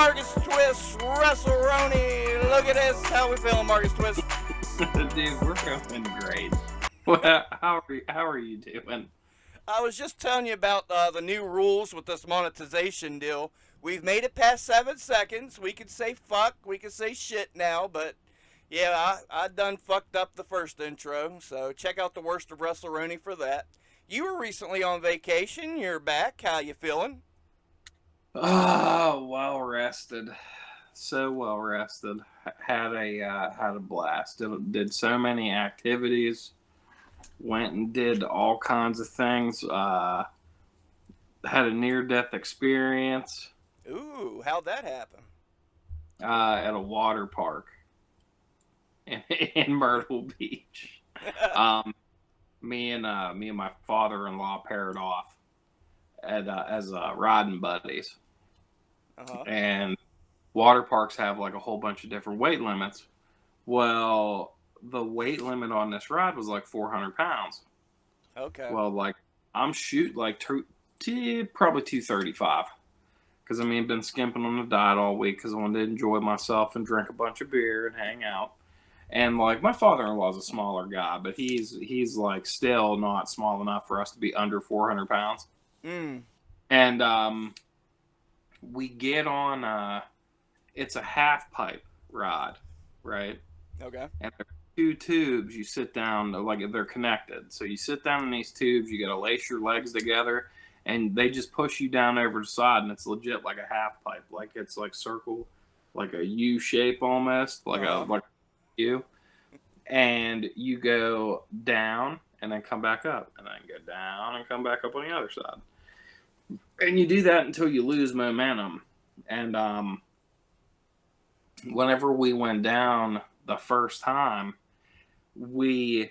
Marcus Twist, WrestleRoni. Look at this. How we feeling, Marcus Twist? Dude, we're feeling great. How are you doing? I was just telling you about the new rules with this monetization deal. We've made it past 7 seconds. We can say fuck. We can say shit now, but yeah, I done fucked up the first intro. So check out the worst of WrestleRoni for that. You were recently on vacation. You're back. How you feeling? Oh, well rested. So well rested. Had a blast. Did so many activities. Went and did all kinds of things. Had a near-death experience. Ooh, how'd that happen? At a water park in Myrtle Beach. Me and my father-in-law paired off as riding buddies. Uh-huh. And water parks have like a whole bunch of different weight limits. Well, the weight limit on this ride was like 400 pounds. Okay. Well, like I'm shooting like probably 235. Because been skimping on the diet all week because I wanted to enjoy myself and drink a bunch of beer and hang out. And like my father-in-law is a smaller guy, but he's like still not small enough for us to be under 400 pounds. And we get on it's a half pipe ride, right? Okay. And there are two tubes. You sit down, like they're connected. So you sit down in these tubes. You got to lace your legs together, and they just push you down over the side, and it's legit like a half pipe. Like it's like circle, like a U shape almost, like a U. And you go down and then come back up, and then go down and come back up on the other side. And you do that until you lose momentum. And whenever we went down the first time, we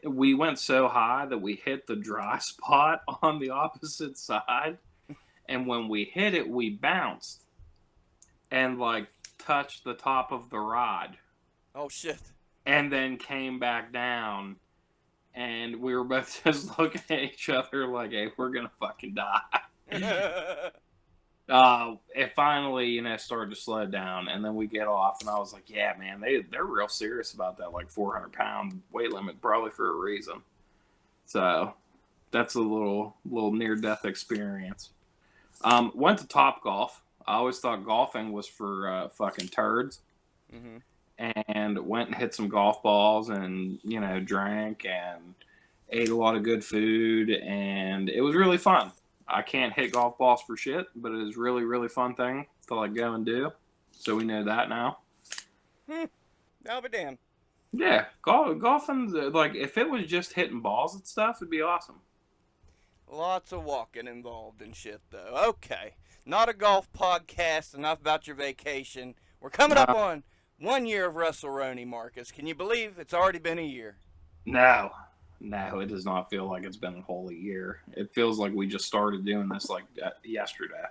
went so high that we hit the dry spot on the opposite side. And when we hit it, we bounced and like touched the top of the rod. Oh shit. And then came back down, and we were both just looking at each other like, hey, we're gonna fucking die. It finally, started to slow down, and then we get off, and I was like, yeah, man, they're real serious about that, like 400-pound weight limit, probably for a reason. So that's a little near-death experience. Went to Topgolf. I always thought golfing was for fucking turds. Mm-hmm. And went and hit some golf balls and, drank and ate a lot of good food, and it was really fun. I can't hit golf balls for shit, but it is really, really fun thing to like go and do. So we know that now. I'll be damned. Yeah, golfing, like if it was just hitting balls and stuff, it'd be awesome. Lots of walking involved and shit, though. Okay, not a golf podcast. Enough about your vacation. We're coming up on 1 year of WrestleRoni, Marcus. Can you believe it's already been a year? No, it does not feel like it's been a whole year. It feels like we just started doing this like yesterday.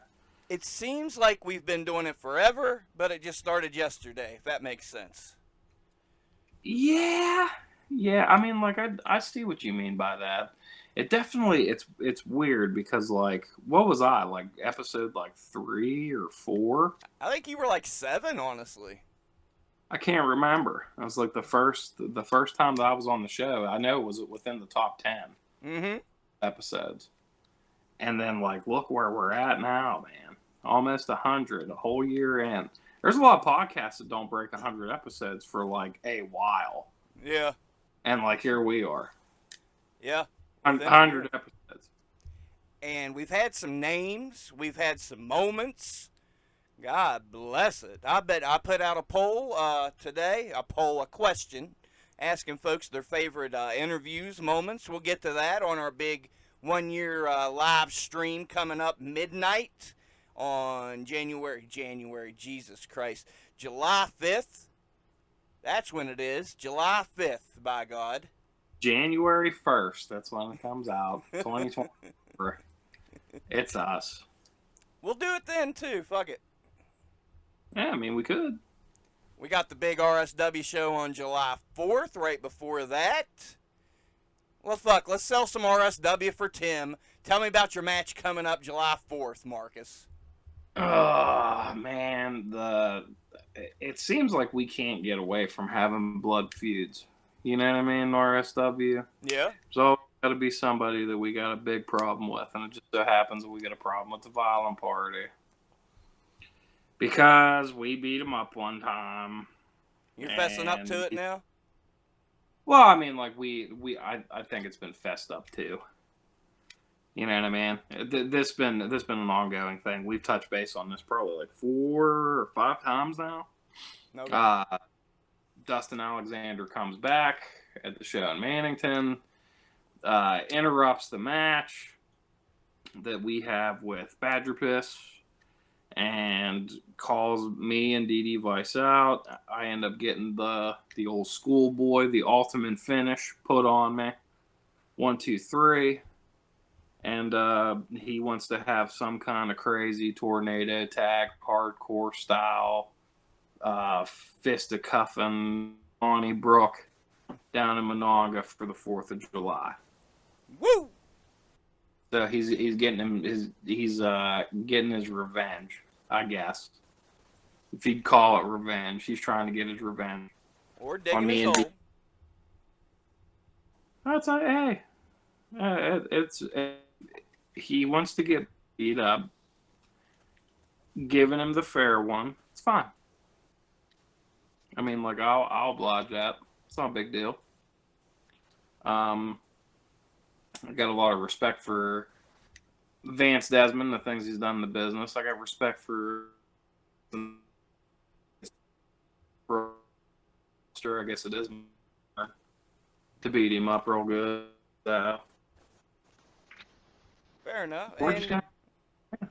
It seems like we've been doing it forever, but it just started yesterday, if that makes sense. Yeah. I see what you mean by that. It definitely, it's weird because, like, what was I, like, episode, like, 3 or 4? I think you were, like, 7, honestly. I can't remember. It was, like, the first time that I was on the show. I know it was within the top 10 episodes. And then, like, look where we're at now, man. Almost 100, a whole year in. There's a lot of podcasts that don't break 100 episodes for, like, a while. Yeah. And, like, here we are. Yeah. 100 episodes. And we've had some names. We've had some moments. God bless it. I bet I put out a poll today. A question, asking folks their favorite interviews, moments. We'll get to that on our big 1 year live stream coming up midnight on January, Jesus Christ, July 5th. That's when it is. July 5th, by God. January 1st, that's when it comes out. 2024. It's us. We'll do it then, too. Fuck it. Yeah, we could. We got the big RSW show on July 4th, right before that. Well, fuck, let's sell some RSW for Tim. Tell me about your match coming up July 4th, Marcus. Oh man, it seems like we can't get away from having blood feuds. You know what I mean? RSW. Yeah. So got to be somebody that we got a big problem with, and it just so happens that we got a problem with the Violent Party because we beat them up one time, You're fessing up and to it now? well, I mean, like I think it's been fessed up too. You know what I mean? This been an ongoing thing. We've touched base on this probably like 4 or 5 times now. Okay. Uh, Dustin Alexander comes back at the show in Mannington, interrupts the match that we have with Badger Piss, and calls me and DD Vice out. I end up getting the old schoolboy, the ultimate finish put on me. 1, 2, 3. And he wants to have some kind of crazy tornado tag, hardcore style, fisticuffing Bonnie Brook down in Monongah for the 4th of July. Woo! So he's getting getting his revenge, I guess. If you'd call it revenge, he's trying to get his revenge Or on digging me his and hole. That's hey, he wants to get beat up. Giving him the fair one, it's fine. I mean, like I'll oblige that. It's not a big deal. I got a lot of respect for Vance Desmond, the things he's done in the business. I got respect for I guess it is to beat him up real good. Fair enough. We're just And gonna,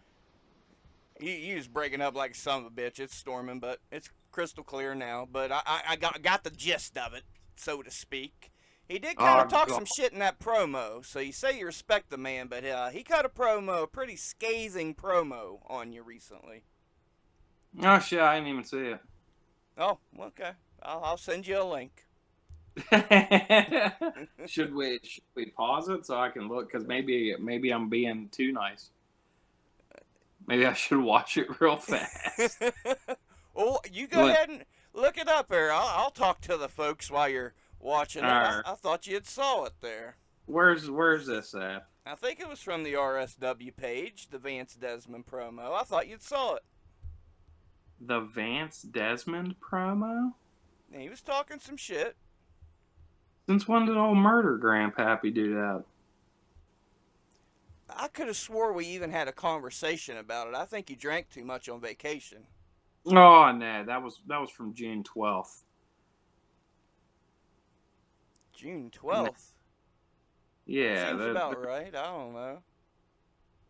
you was breaking up like a son of a bitch. It's storming, but it's crystal clear now. But I got the gist of it, so to speak. He did kind of oh talk god, some shit in that promo. So you say you respect the man, but he cut a pretty scathing promo on you recently. oh shit, I didn't even see Oh, okay. I'll send you a link. it. should we pause it so I can look? Because maybe I'm being too nice. Maybe I should watch it real fast. Well, you go Look, ahead and look it up here. I'll talk to the folks while you're watching it. all right. I thought you had saw it there. Where's this at? I think it was from the RSW page, the Vance Desmond promo. I thought you'd saw it. The Vance Desmond promo? And he was talking some shit. Since when did old Murder Grandpappy do that? I could have swore we even had a conversation about it. I think you drank too much on vacation. Oh no, that was from June 12th. June 12th. Yeah, Seems about right. I don't know.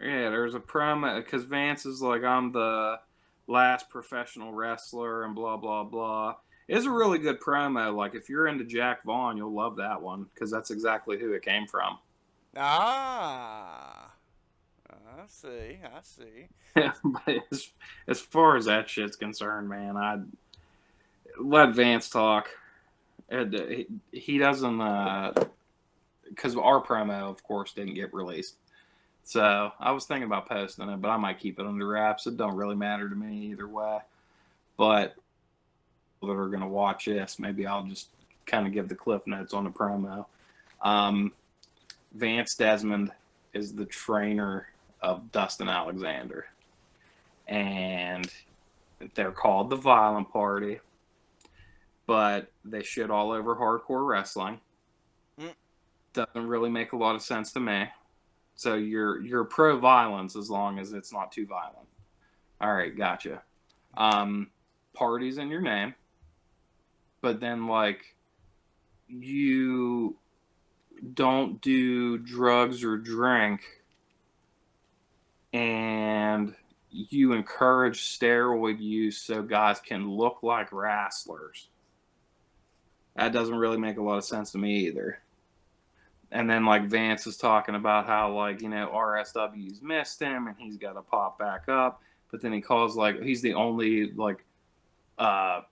yeah. There's a promo because Vance is like, I'm the last professional wrestler and blah blah blah. It's a really good promo. Like if you're into Jack Vaughn, you'll love that one because that's exactly who it came from. Ah. I see. I see. But as far as that shit's concerned, man, I'd let Vance talk. He doesn't, because our promo, of course, didn't get released. So I was thinking about posting it, but I might keep it under wraps. It don't really matter to me either way. But that are going to watch this, maybe I'll just kind of give the cliff notes on the promo. Vance Desmond is the trainer of Dustin Alexander. And they're called the Violent Party. But they shit all over hardcore wrestling. Doesn't really make a lot of sense to me. So you're pro violence as long as it's not too violent. All right, gotcha. Party's in your name, but then like you don't do drugs or drink, and you encourage steroid use so guys can look like wrestlers. That doesn't really make a lot of sense to me either. And then like Vance is talking about how like, you know, RSW's missed him and he's got to pop back up. But then he calls like he's the only like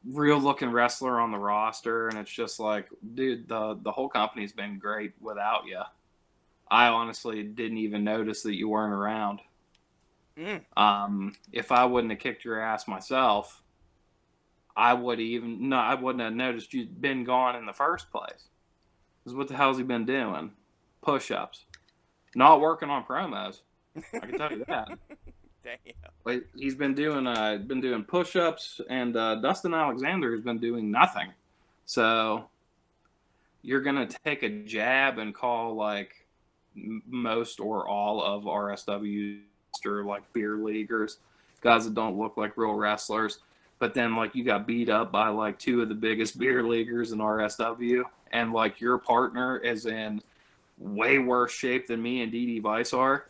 real looking wrestler on the roster, and it's just like, dude, the whole company's been great without you. I honestly didn't even notice that you weren't around. Mm. If I wouldn't have kicked your ass myself, I wouldn't have noticed you'd been gone in the first place. Because what the hell's he been doing? Push-ups. Not working on promos. I can tell you that. Damn. But he's been doing push-ups, and Dustin Alexander has been doing nothing. So you're gonna take a jab and call like most or all of RSW or like beer leaguers, guys that don't look like real wrestlers. But then like you got beat up by like two of the biggest beer leaguers in RSW, and like your partner is in way worse shape than me and DD Vice are.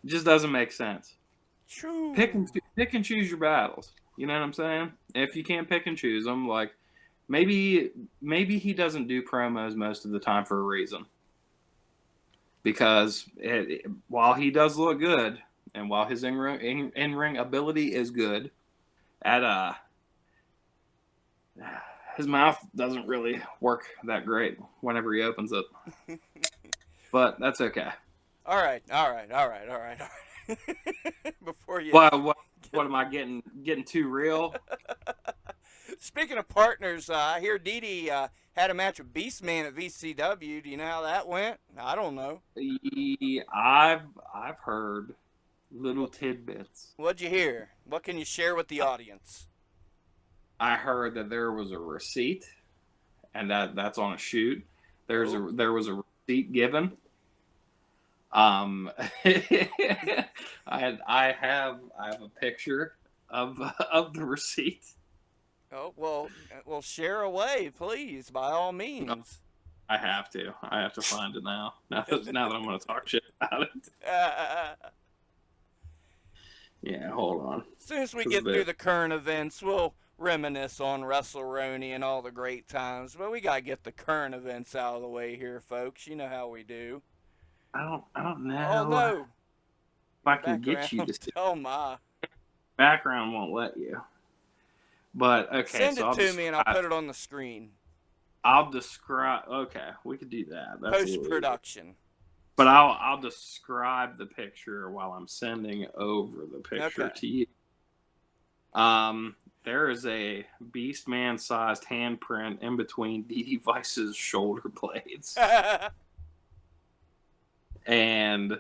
It just doesn't make sense. True. Pick and choose your battles. You know what I'm saying? If you can't pick and choose them, like maybe he doesn't do promos most of the time for a reason. Because while he does look good, and while his in-ring ability is good, his mouth doesn't really work that great whenever he opens it. But that's okay. All right. Before you. What am I getting too real? Speaking of partners, I hear Didi had a match with Beastman at VCW. Do you know how that went? I don't know. I've heard little tidbits. What'd you hear? What can you share with the audience? I heard that there was a receipt, and that's on a shoot. There was a receipt given. I have a picture of the receipt. Oh well, share away, please, by all means. I have to find it now. Now that I'm going to talk shit about it. Yeah, hold on. As soon as we get through the current events, we'll reminisce on WrestleRoni and all the great times. But we gotta get the current events out of the way here, folks. You know how we do. I don't know. Oh no! If I can get you to see. Oh my! Background won't let you. But okay, send it to me and I'll put it on the screen. I'll describe. Okay, we could do that. Post production. But I'll describe the picture while I'm sending over the picture to you. There is a Beastman-sized handprint in between DD Vice's shoulder blades. And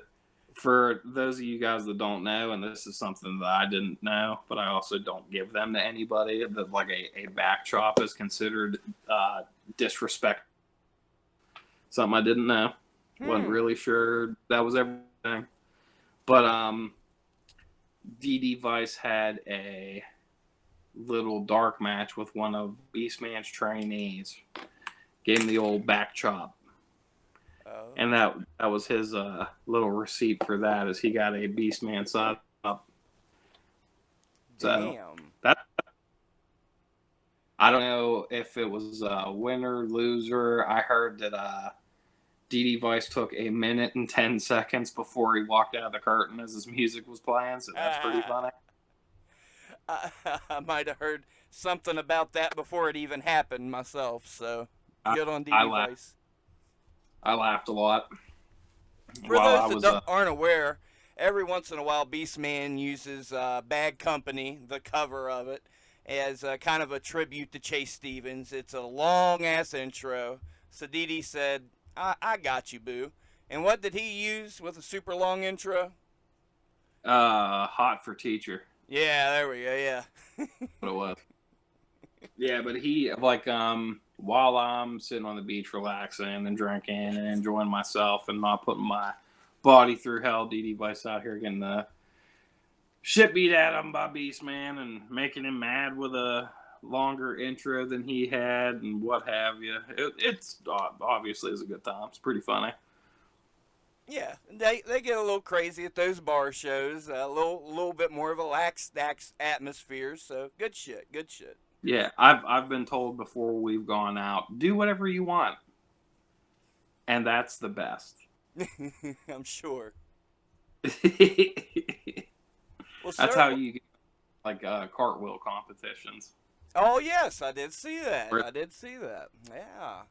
for those of you guys that don't know, and this is something that I didn't know, but I also don't give them to anybody, that like a back chop is considered disrespect. Something I didn't know. Wasn't really sure that was everything. But DD Vice had a little dark match with one of Beastman's trainees. Gave him the old back chop. Oh. And that was his little receipt for that, as he got a Beastman side up. So that, I don't know if it was a winner, loser. I heard that DD Vice took 1 minute and 10 seconds before he walked out of the curtain as his music was playing, so that's pretty funny. I might have heard something about that before it even happened myself, so good on DD Vice. I laughed a lot. For those that aren't aware, every once in a while Beastman uses Bad Company, the cover of it, as kind of a tribute to Chase Stevens. It's a long-ass intro. So DD said, I got you, boo. And what did he use with a super long intro? Hot for Teacher. Yeah, there we go, yeah. What it was. Yeah, but he, like, while I'm sitting on the beach relaxing and drinking and enjoying myself and not putting my body through hell, DD Vice out here getting the shit beat at him by Beastman and making him mad with a longer intro than he had and what have you. It's obviously is a good time. It's pretty funny. Yeah, they get a little crazy at those bar shows. A little bit more of a lax atmosphere. So good shit. Yeah, I've been told before we've gone out, do whatever you want, and that's the best. I'm sure. Well, that's how you get like cartwheel competitions. Oh yes, I did see that. Yeah.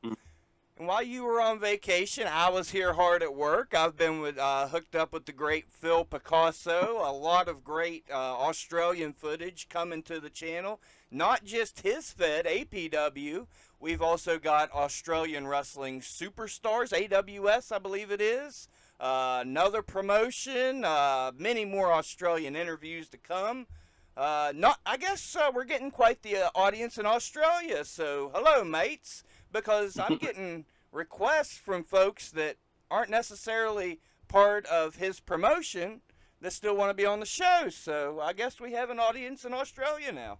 And while you were on vacation, I was here hard at work. I've been hooked up with the great Phil Picasso. A lot of great Australian footage coming to the channel. Not just his Fed, APW. We've also got Australian Wrestling Superstars, AWS, I believe it is. Another promotion. Many more Australian interviews to come. I guess we're getting quite the audience in Australia. So, hello, mates, because I'm getting requests from folks that aren't necessarily part of his promotion that still want to be on the show. So, I guess we have an audience in Australia now.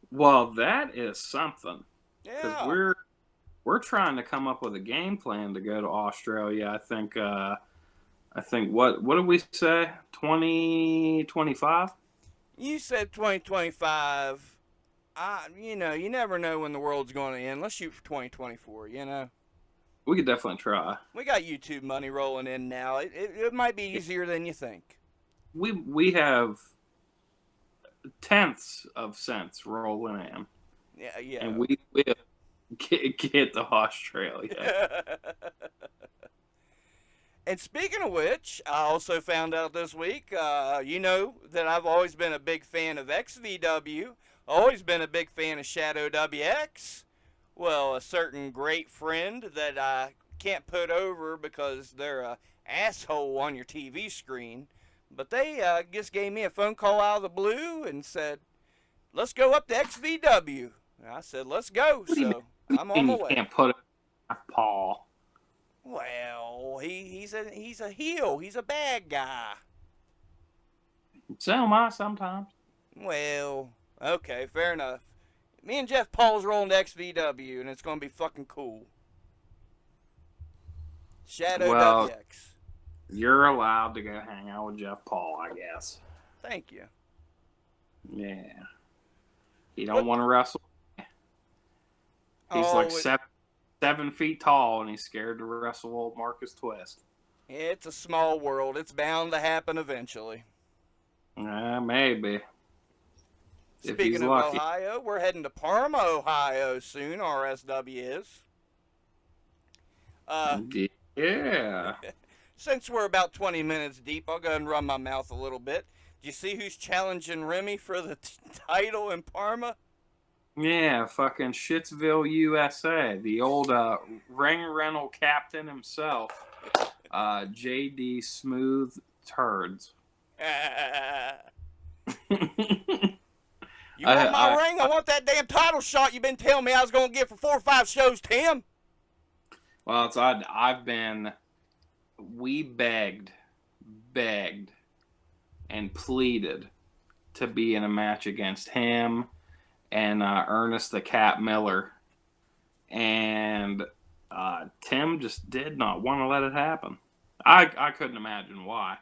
Well, that is something. Because Yeah. we're trying to come up with a game plan to go to Australia. I think what did we say? 2025? You said 2025. You never know when the world's going to end. Let's shoot for 2024, We could definitely try. We got YouTube money rolling in now. It might be easier than you think. We have tenths of cents rolling in. Yeah. And we will get to Australia. And speaking of which, I also found out this week, you know that I've always been a big fan of XVW, always been a big fan of Shadow WX. Well, a certain great friend that I can't put over because they're a asshole on your TV screen, but they just gave me a phone call out of the blue and said, let's go up to XVW. And I said, let's go. So I'm on my way. You can't put it on Paul. Well, he's a heel. He's a bad guy. So am I sometimes. Well, okay, fair enough. Me and Jeff Paul's rolling to XVW, and it's going to be fucking cool. Shadow Well, WX. You're allowed to go hang out with Jeff Paul, I guess. Thank you. Yeah. He don't want to wrestle. He's like 7 feet tall, and he's scared to wrestle old Marcus Twist. It's a small world. It's bound to happen eventually. Maybe. Speaking of lucky. Ohio, we're heading to Parma, Ohio soon. RSW is. Yeah. Since we're about 20 minutes deep, I'll go ahead and run my mouth a little bit. Do you see who's challenging Remy for the title in Parma? Yeah, fucking Shitsville, USA. The old ring rental captain himself, J.D. Smooth Turds. You want my ring? I want that damn title shot you've been telling me I was going to get for 4 or 5 shows, Tim. Well, it's odd. We begged, and pleaded to be in a match against him and Ernest the Cat Miller. And Tim just did not want to let it happen. I couldn't imagine why.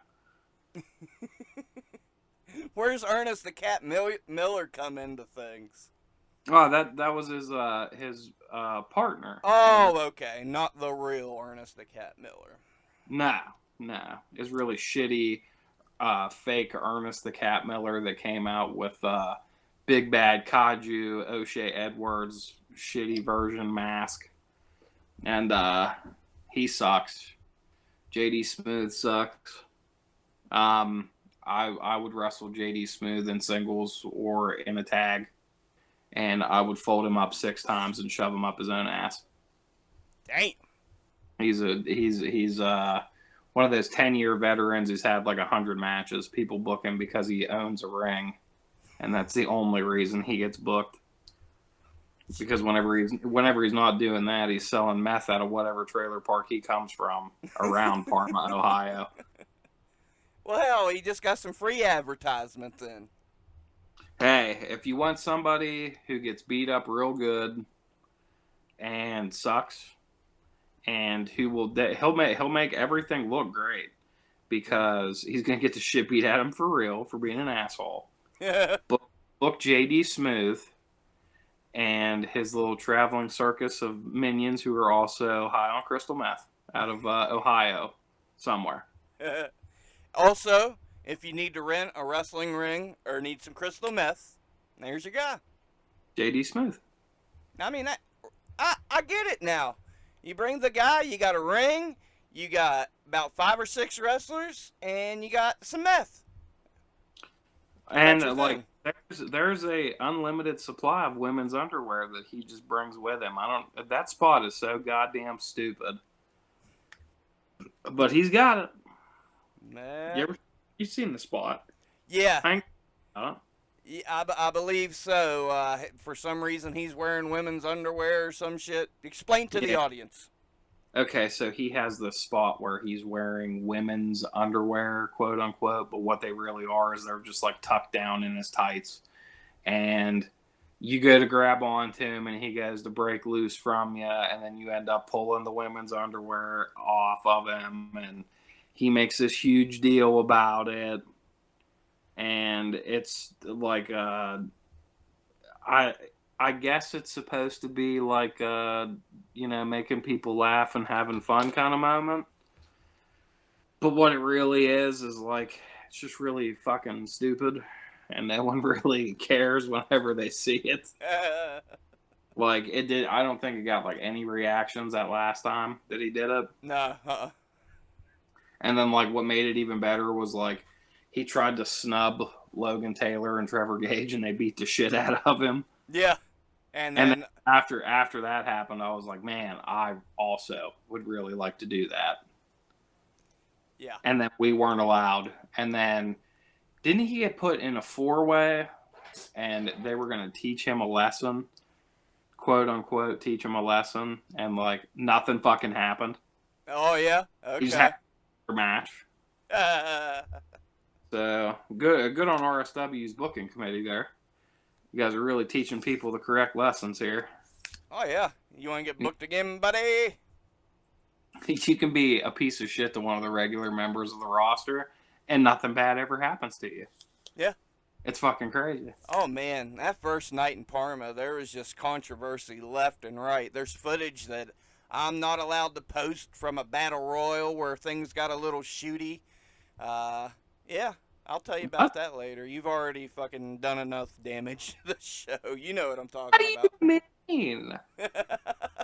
Where's Ernest the Cat Miller come into things? Oh, that was his partner. Oh, okay. Not the real Ernest the Cat Miller. No. It's really shitty fake Ernest the Cat Miller that came out with Big Bad Kaiju, O'Shea Edwards, shitty version mask. And he sucks. JD Smooth sucks. I would wrestle JD Smooth in singles or in a tag. And I would fold him up 6 times and shove him up his own ass. Damn. He's one of those 10-year veterans who's had like 100 matches. People book him because he owns a ring, and that's the only reason he gets booked. Because whenever he's not doing that, he's selling meth out of whatever trailer park he comes from around Parma, Ohio. Well, hell, he just got some free advertisement then. Hey, if you want somebody who gets beat up real good and sucks, and he'll make everything look great because he's gonna get the shit beat at him for real for being an asshole. Book JD Smooth and his little traveling circus of minions who are also high on crystal meth out of Ohio somewhere. Also, if you need to rent a wrestling ring or need some crystal meth, there's your guy. JD Smooth. I mean, I get it now. You bring the guy, you got a ring, you got about 5 or 6 wrestlers, and you got some meth. And That's your like thing. there's a unlimited supply of women's underwear that he just brings with him. I don't. That spot is so goddamn stupid, but he's got it. You seen the spot? Yeah. Hank. Huh? Yeah, I believe so. For some reason, he's wearing women's underwear or some shit. Explain to the Yeah. audience. Okay, so he has this spot where he's wearing women's underwear, quote unquote, but what they really are is they're just like tucked down in his tights. And you go to grab onto him and he goes to break loose from you, and then you end up pulling the women's underwear off of him, and he makes this huge deal about it. And it's like I guess it's supposed to be like making people laugh and having fun kind of moment. But what it really is like it's just really fucking stupid, and no one really cares whenever they see it. Like it did. I don't think it got like any reactions that last time that he did it. No. And then like what made it even better was like he tried to snub Logan Taylor and Trevor Gage, and they beat the shit out of him. Yeah. And And then then after that happened, I was like, man, I also would really like to do that. yeah. And then we weren't allowed. And then didn't he get put in a 4-way, and they were going to teach him a lesson, quote unquote, teach him a lesson, and like nothing fucking happened. Oh yeah. He just Okay. had a match. So good on RSW's booking committee there. You guys are really teaching people the correct lessons here. Oh yeah. You want to get booked again, buddy? You can be a piece of shit to one of the regular members of the roster, and nothing bad ever happens to you. Yeah. It's fucking crazy. Oh man, that first night in Parma, there was just controversy left and right. There's footage that I'm not allowed to post from a battle royal where things got a little shooty. Yeah, I'll tell you about that later. You've already fucking done enough damage to the show. You know what I'm What talking do you mean?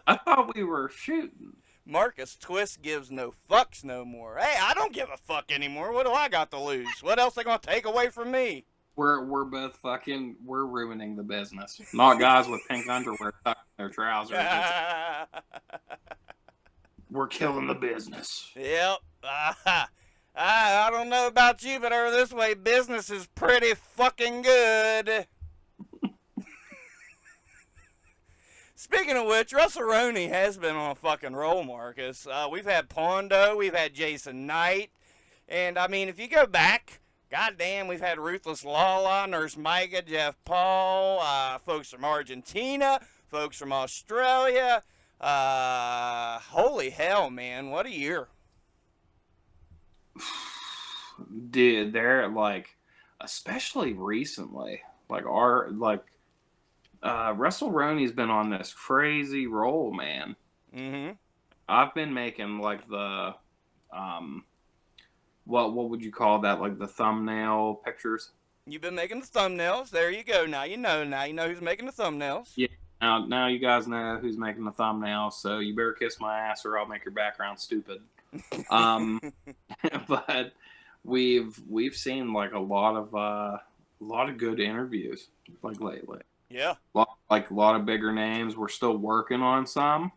I thought we were shooting. Marcus Twist gives no fucks no more. Hey, I don't give a fuck anymore. What do I got to lose? What else they gonna take away from me? We're both fucking, we're ruining the business. Not guys with pink underwear tucked in their trousers. We're killing the business. Yep. I don't know about you, but over this way, business is pretty fucking good. Speaking of which, WrestleRoni has been on a fucking roll, Marcus. We've had Pondo, we've had Jason Knight, and I mean, if you go back, goddamn, we've had Ruthless Lala, Nurse Micah, Jeff Paul, folks from Argentina, folks from Australia. Holy hell, man, what a year. Dude, they're like, especially recently, like WrestleRoni's been on this crazy roll, man. Mm-hmm. I've been making like the, what would you call that? Like the thumbnail pictures. You've been making the thumbnails. There you go. Now you know who's making the thumbnails. Yeah. Now you guys know who's making the thumbnails, so you better kiss my ass or I'll make your background stupid. But we've seen like a lot of good interviews like lately. Yeah. A lot of bigger names. We're still working on some.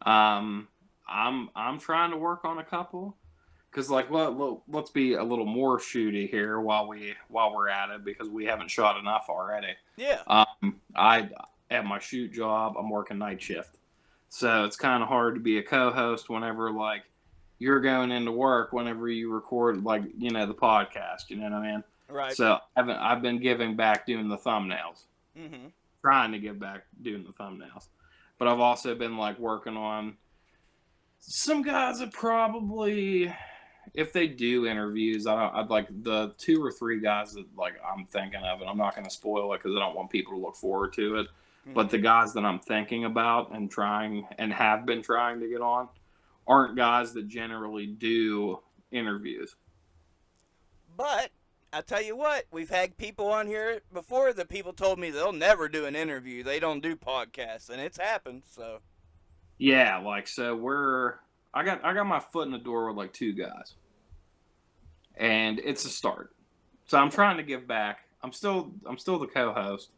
I'm trying to work on a couple, because like let's be a little more shooty here while we're at it, because we haven't shot enough already. Yeah. I at my shoot job, I'm working night shift, so it's kind of hard to be a co-host whenever like you're going into work whenever you record like the podcast. You know what I mean? Right. So I've been giving back doing the thumbnails. Mm-hmm. Trying to get back doing the thumbnails, but I've also been like working on some guys that probably, if they do interviews, I'd like the 2 or 3 guys that like I'm thinking of, and I'm not going to spoil it because I don't want people to look forward to it. Mm-hmm. But the guys that I'm thinking about and trying and have been trying to get on aren't guys that generally do interviews. But I tell you what, we've had people on here before that people told me they'll never do an interview. They don't do podcasts, and it's happened. So Yeah, like so I got my foot in the door with like 2 guys. And it's a start. So I'm trying to give back. I'm still the co-host.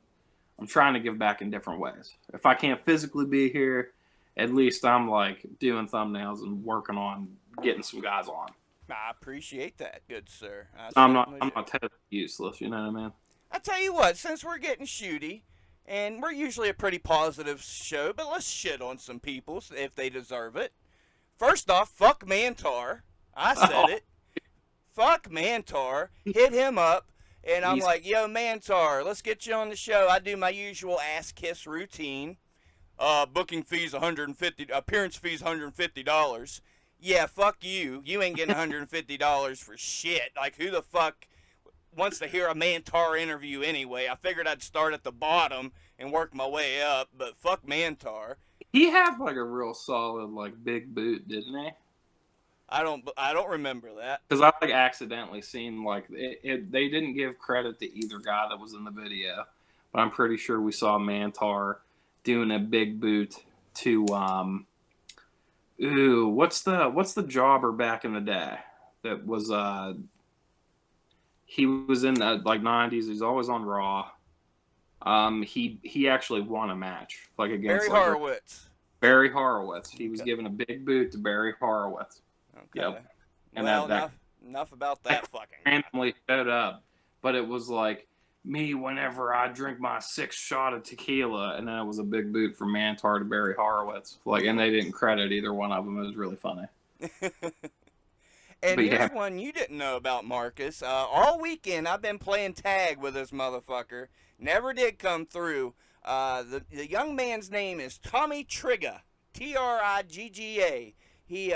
I'm trying to give back in different ways. If I can't physically be here, at least I'm like doing thumbnails and working on getting some guys on. I appreciate that, good sir. I So certainly I'm do. not totally useless, you know what I mean? I tell you what, since we're getting shooty, and we're usually a pretty positive show, but let's shit on some people if they deserve it. First off, fuck Mantar. I said it. Fuck Mantar. Hit him up. And I'm He's like, yo, Mantar, let's get you on the show. I do my usual ass kiss routine. Booking fees $150, appearance fees $150. Yeah, fuck you. You ain't getting $150 for shit. Like, who the fuck wants to hear a Mantar interview anyway? I figured I'd start at the bottom and work my way up, but fuck Mantar. he had like a real solid like big boot, didn't he? I don't remember that. Because I like accidentally seen like they didn't give credit to either guy that was in the video, but I'm pretty sure we saw Mantar doing a big boot to what's the jobber back in the day that was he was in the like 90s. He's always on Raw. He actually won a match like against Barry like, Horowitz. Barry Horowitz. He was Okay. giving a big boot to Barry Horowitz. Okay. Yep. And Well, that enough about that fucking guy. randomly showed up, but it was like me whenever I drink my 6th shot of tequila, and then it was a big boot from Mantar to Barry Horowitz. Like, and they didn't credit either one of them. It was really funny. And But here's yeah. one you didn't know about, Marcus. All weekend I've been playing tag with this motherfucker. Never did come through. The young man's name is Tommy Trigga. Trigga. He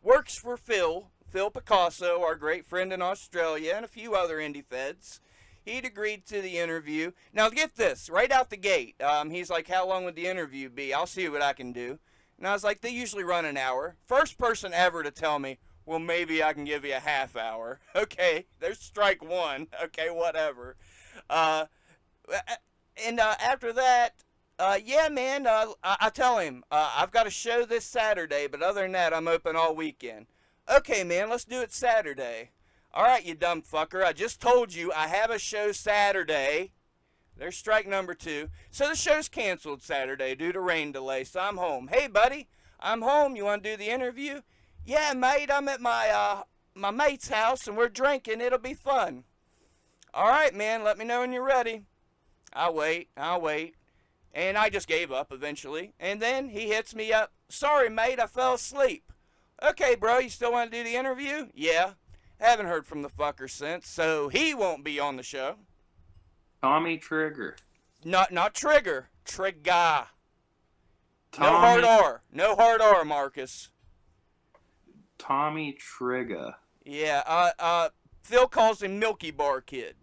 works for Phil Picasso, our great friend in Australia, and a few other indie feds. He'd agreed to the interview. Now get this, right out the gate. He's like, how long would the interview be? I'll see what I can do. And I was like, they usually run an hour. First person ever to tell me, well, maybe I can give you a half hour. Okay, there's strike one. Okay, whatever. And after that, yeah, man, I tell him, I've got a show this Saturday, but other than that, I'm open all weekend. Okay, man, let's do it Saturday. All right, you dumb fucker, I just told you I have a show Saturday. There's strike number 2. So the show's canceled Saturday due to rain delay, so I'm home. Hey, buddy, I'm home. You want to do the interview? Yeah, mate, I'm at my mate's house, and we're drinking. It'll be fun. All right, man, let me know when you're ready. I'll wait. And I just gave up eventually. And then he hits me up. Sorry, mate, I fell asleep. Okay, bro, you still want to do the interview? Yeah. Haven't heard from the fucker since, so he won't be on the show. Tommy Trigger. Not Trigger. Trigga. Tommy, No hard R. No hard R, Marcus. Tommy Trigger. Yeah, Phil calls him Milky Bar Kid.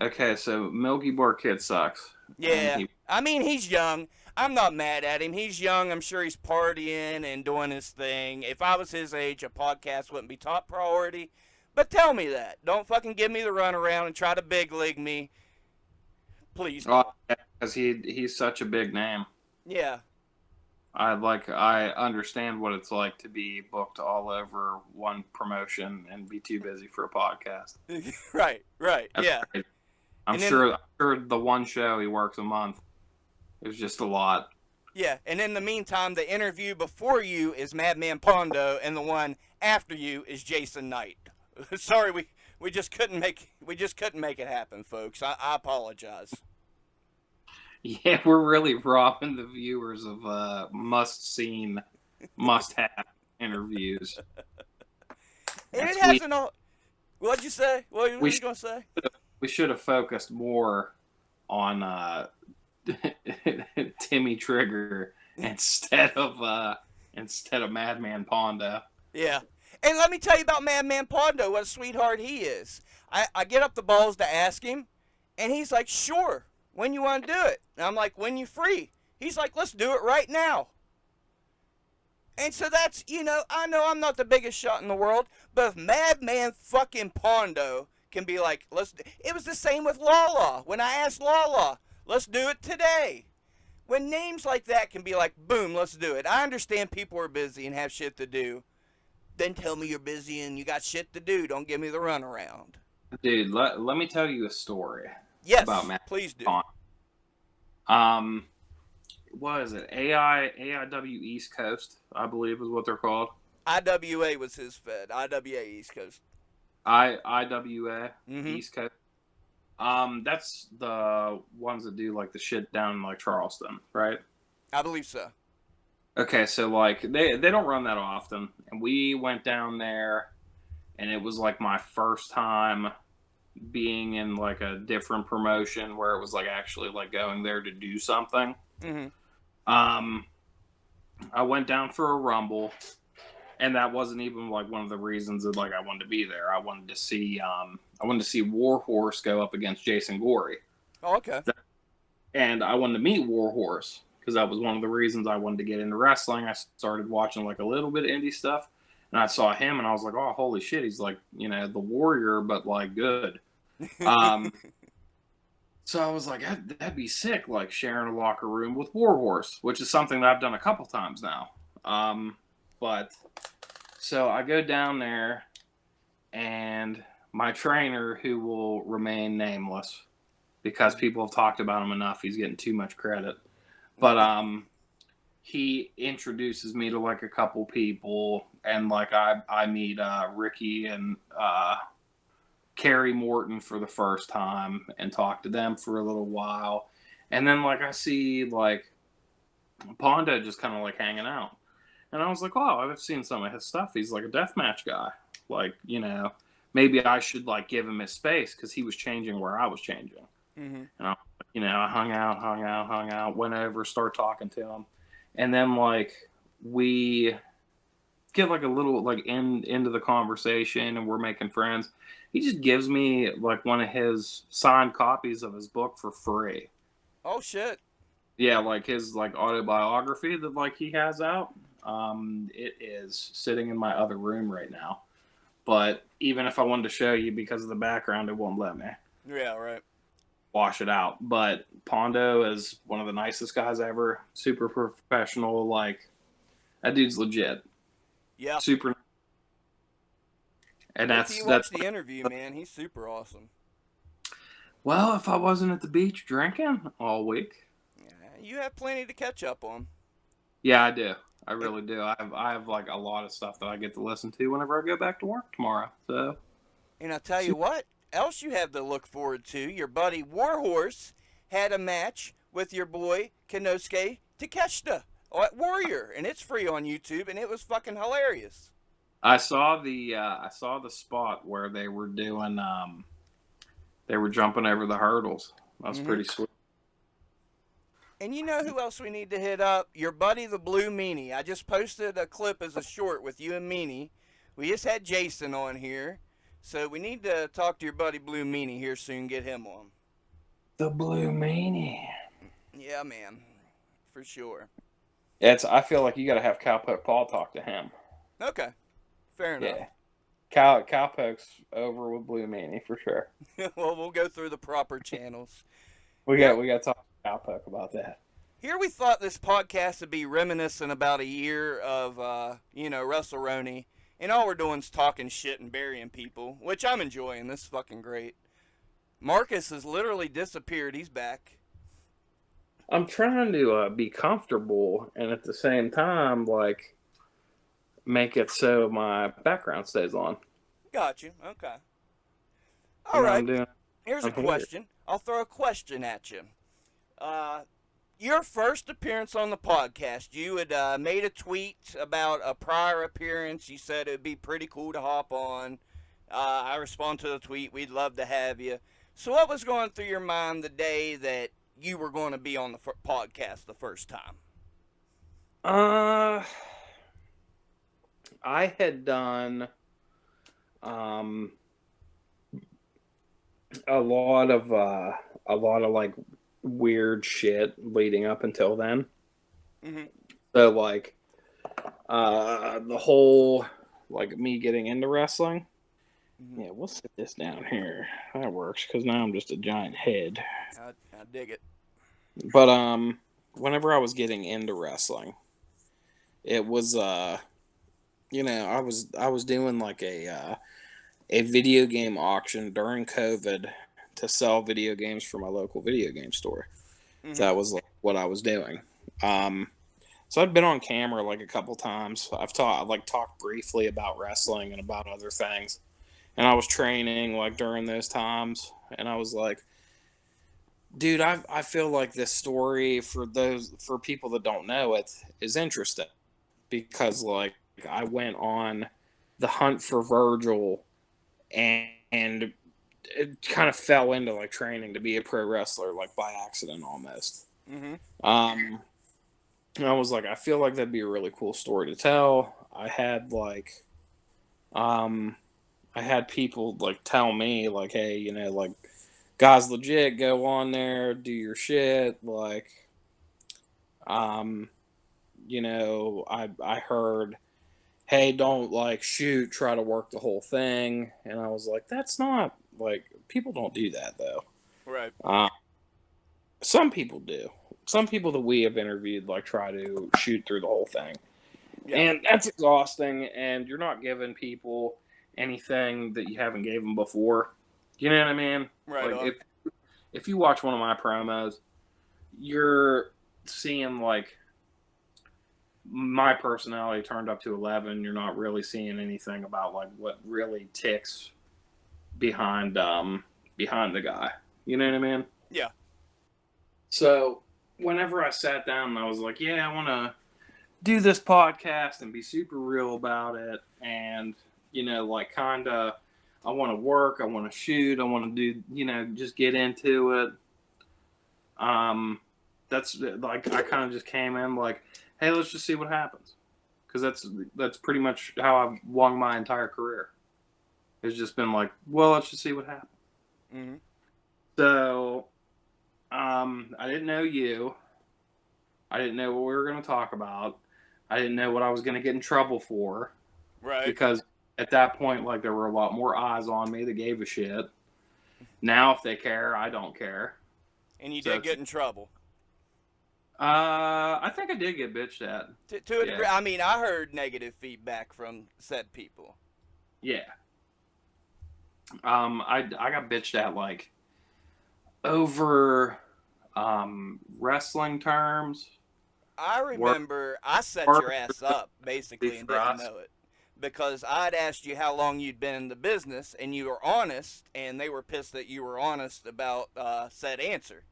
Okay, so Milky Bar Kid sucks. Yeah. I mean, he's young. I'm not mad at him. He's young. I'm sure he's partying and doing his thing. If I was his age, a podcast wouldn't be top priority. But tell me that. Don't fucking give me the runaround and try to big league me. Please don't. Oh, because he's such a big name. Yeah. I understand what it's like to be booked all over one promotion and be too busy for a podcast. Right. That's Yeah. crazy. I'm then- sure the one show he works a month is just a lot. Yeah, and in the meantime, the interview before you is Madman Pondo, and the one after you is Jason Knight. Sorry, we just couldn't make it happen, folks. I apologize. Yeah, we're really robbing the viewers of must-have interviews. And it hasn't all. What'd you say? What were you gonna say? We should have focused more on Timmy Trigger instead of Madman Pondo. Yeah. And let me tell you about Madman Pondo, what a sweetheart he is. I get up the balls to ask him, and he's like, sure, when you want to do it? And I'm like, when you free? He's like, let's do it right now. And so that's, I know I'm not the biggest shot in the world, but if Madman fucking Pondo can be like, it was the same with Lala. When I asked Lala, let's do it today. when names like that can be like, boom, let's do it. I understand people are busy and have shit to do. Then tell me you're busy and you got shit to do. Don't give me the runaround. Dude, let me tell you a story about Yes, Matt. please do. Um, what is it? AIW East Coast, I believe is what they're called. IWA was his fed. IWA East Coast. IWA Mm-hmm. East Coast. That's the ones that do like the shit down in like Charleston, right? I believe so. Okay, so like they don't run that often, and we went down there, and it was like my first time being in like a different promotion where it was like actually like going there to do something. Mm-hmm. Um, I went down for a rumble, and that wasn't even like one of the reasons that like I wanted to be there. I wanted to see Warhorse go up against Jason Gorey. Oh, okay. And I wanted to meet Warhorse because that was one of the reasons I wanted to get into wrestling. I started watching like a little bit of indie stuff, and I saw him, and I was like, "Oh, holy shit! He's like, you know, the Warrior, but like good." So I was like, that'd be sick, like sharing a locker room with Warhorse, which is something that I've done a couple times now. But so I go down there, and my trainer, who will remain nameless because people have talked about him enough, he's getting too much credit. But he introduces me to like a couple people, and like I meet Ricky and Kerry Morton for the first time and talk to them for a little while. And then like I see like Pondo just kind of like hanging out. And I was like, oh, I've seen some of his stuff. He's like a deathmatch guy. Like, you know, maybe I should like give him his space because he was changing where I was changing. Mm-hmm. And you know, I hung out, went over, started talking to him. And then like we get like a little like into the conversation and we're making friends. He just gives me like one of his signed copies of his book for free. Oh shit. Yeah, like his like autobiography that like he has out. It is sitting in my other room right now. But even if I wanted to show you because of the background, it won't let me Yeah, right. wash it out. But Pondo is one of the nicest guys ever. Super professional. Like that dude's legit. Yeah. Super. And Wait till that's you watch the interview, man. He's super awesome. well, if I wasn't at the beach drinking all week. Yeah, you have plenty to catch up on. Yeah, I do. I And, really do. I have like a lot of stuff that I get to listen to whenever I go back to work tomorrow. So and I'll tell you what else you have to look forward to. Your buddy Warhorse had a match with your boy Kenosuke Takeshita at Warrior, and it's free on YouTube, and it was fucking hilarious. I saw the spot where they were jumping over the hurdles. That's Mm-hmm. pretty sweet. And you know who else we need to hit up? Your buddy the Blue Meanie. I just posted a clip as a short with you and Meanie. We just had Jason on here. So we need to talk to your buddy Blue Meanie here soon, get him on. The Blue Meanie. Yeah, man. For sure. I feel like you got to have Cowpoke Paul talk to him. Okay. Fair enough. Yeah. Cowpoke's over with Blue Meanie for sure. Well, we'll go through the proper channels. We Here, got to talk to Cowpoke about that. here we thought this podcast would be reminiscent about a year of, WrestleRoni. And all we're doing is talking shit and burying people, which I'm enjoying. This is fucking great. Marcus has literally disappeared. He's back. I'm trying to be comfortable and at the same time, like, make it so my background stays on. Got you. Okay. You All know, right. Here's a I'm here. question. I'll throw a question at you. Your first appearance on the podcast, you had made a tweet about a prior appearance. You said it would be pretty cool to hop on. I respond to the tweet. We'd love to have you. So, what was going through your mind the day that you were going to be on the podcast the first time? I had done a lot of like weird shit leading up until then. Mm-hmm. So like the whole like me getting into wrestling. Mm-hmm. Yeah, we'll sit this down here. That works because now I'm just a giant head. I dig it. But whenever I was getting into wrestling, it was I was doing like a video game auction during COVID to sell video games for my local video game store. So Mm-hmm. that was like what I was doing. Um, so I've been on camera like a couple times. Talked briefly about wrestling and about other things, and I was training like during those times, and I was like, dude, I feel like this story for people that don't know it is interesting because like I went on the hunt for Virgil and it kind of fell into like training to be a pro wrestler like by accident almost. Mm-hmm. Um, and I was like, I feel like that'd be a really cool story to tell. Um, I had people like tell me like, hey, like guys, legit, go on there, do your shit. Like, um, I heard, hey, don't like shoot, try to work the whole thing, and I was like, that's not like people don't do that though. Right. Uh, some people do. Some people that we have interviewed like try to shoot through the whole thing. Yeah. And that's exhausting, and you're not giving people anything that you haven't gave them before. You know what I mean? Right Like on. if you watch one of my promos, you're seeing like my personality turned up to 11. You're not really seeing anything about like what really ticks behind the guy. You know what I mean? Yeah. So whenever I sat down and I was like, yeah, I want to do this podcast and be super real about it, and like kind of I want to work, I want to shoot, I want to do, just get into it. That's like I kind of just came in like, hey, let's just see what happens, because that's pretty much how I've won my entire career. It's just been like, well, let's just see what happens. Mm-hmm. So, I didn't know you. I didn't know what we were going to talk about. I didn't know what I was going to get in trouble for, Right. because at that point, like there were a lot more eyes on me that gave a shit. Now, if they care, I don't care. And you So did get in trouble. I think I did get bitched at. To a Yeah, degree, I mean, I heard negative feedback from said people. yeah. I got bitched at like over wrestling terms. I Work, remember I set your work ass up, basically, and for didn't us. know it. Because I'd asked you how long you'd been in the business, and you were honest, and they were pissed that you were honest about said answer.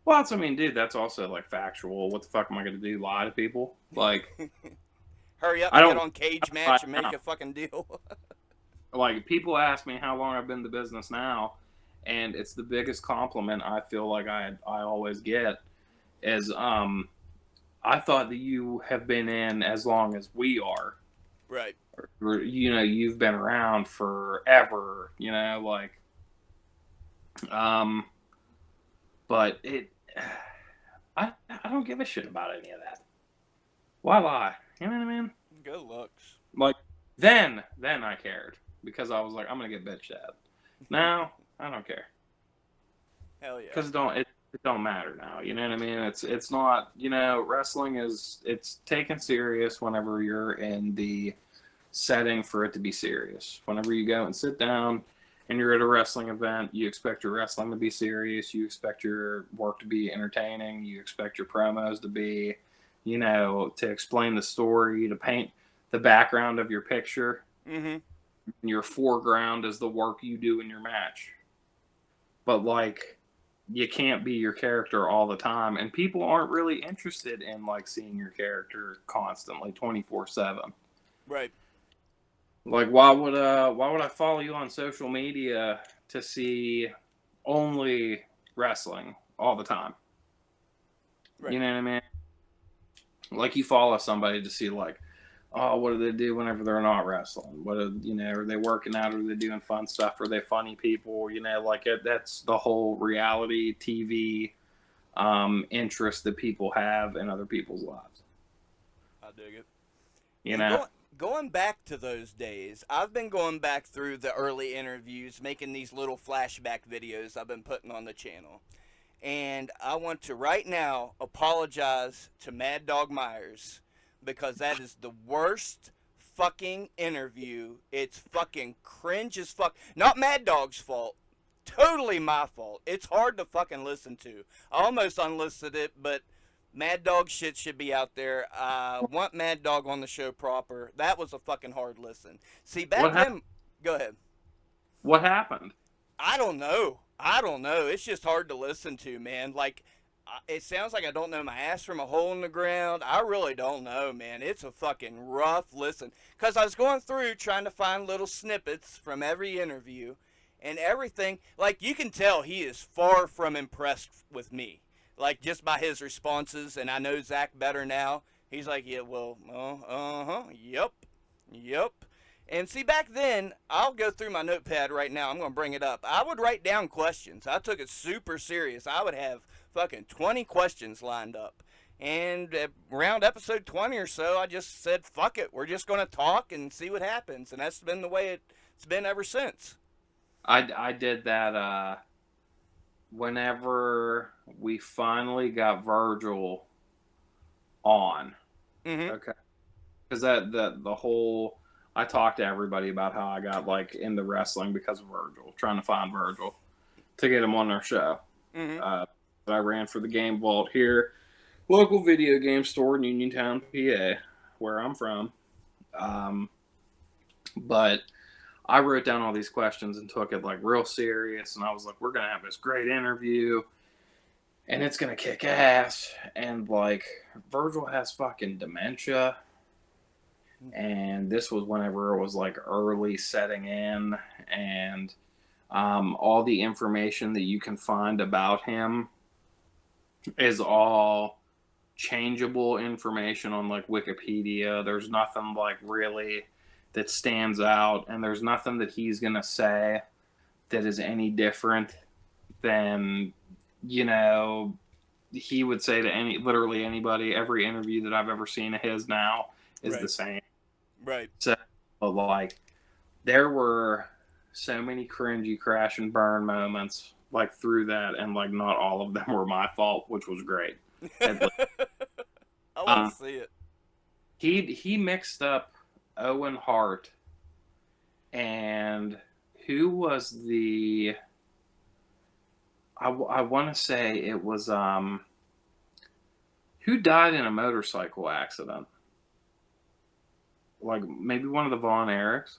Well, that's, I mean, dude, that's also like factual. What the fuck am I gonna do? Lie to people? Like, Hurry up I and get don't on Cage lie Match and make now. a fucking deal. Like, people ask me how long I've been in the business now, and it's the biggest compliment I feel like I always get is I thought that you have been in as long as we are. Right. Or, you've been around forever. Like, um, but I don't give a shit about any of that. Why lie? You know what I mean? Good looks. Like, then I cared because I was like, I'm gonna get bitched at. Now I don't care Hell yeah. because it don't matter now. You know what I mean? It's not, wrestling it's taken serious whenever you're in the setting for it to be serious. Whenever you go and sit down and you're at a wrestling event, you expect your wrestling to be serious. You expect your work to be entertaining. You expect your promos to be, to explain the story, to paint the background of your picture. Mm-hmm. Your foreground is the work you do in your match. But like, you can't be your character all the time, and people aren't really interested in like seeing your character constantly 24/7. Right. Like, why would I follow you on social media to see only wrestling all the time? Right. You know what I mean? Like, you follow somebody to see like, oh, what do they do whenever they're not wrestling? Are they working out? Are they doing fun stuff? Are they funny people? Like that's the whole reality TV interest that people have in other people's lives. I dig it. You And know? going back to those days, I've been going back through the early interviews, making these little flashback videos I've been putting on the channel. And I want to right now apologize to Mad Dog Myers because that is the worst fucking interview. It's fucking cringe as fuck. Not Mad Dog's fault. Totally my fault. It's hard to fucking listen to. I almost unlisted it, but Mad Dog shit should be out there. I want Mad Dog on the show proper. That was a fucking hard listen. See, back then. Go ahead. What happened? I don't know. I don't know. It's just hard to listen to, man. Like, it sounds like I don't know my ass from a hole in the ground. I really don't know, man. It's a fucking rough listen. Because I was going through trying to find little snippets from every interview and everything. Like, you can tell he is far from impressed with me. Like, just by his responses, and I know Zach better now. He's like, yeah, well, yep. And see, back then, I'll go through my notepad right now. I'm going to bring it up. I would write down questions. I took it super serious. I would have fucking 20 questions lined up. And around episode 20 or so, I just said, fuck it. We're just going to talk and see what happens. And that's been the way it's been ever since. I did that whenever we finally got Virgil on. Mm-hmm. Okay. Because the whole... I talked to everybody about how I got like into wrestling because of Virgil, trying to find Virgil to get him on our show. Mm-hmm. I ran for the Game Vault here, local video game store in Uniontown, PA, where I'm from. But I wrote down all these questions and took it like real serious, and I was like, we're gonna have this great interview, and it's gonna kick ass. And like, Virgil has fucking dementia. And this was whenever it was like early setting in, and all the information that you can find about him is all changeable information on like Wikipedia. There's nothing like really that stands out, and there's nothing that he's gonna say that is any different than, you know, he would say to literally anybody. Every interview that I've ever seen of his now is the same. Right. So, like, there were so many cringy crash and burn moments, like, through that, and, like, not all of them were my fault, which was great. I want to see it. He mixed up Owen Hart and who was the... I want to say it was... who died in a motorcycle accident? Like, maybe one of the Von Erichs.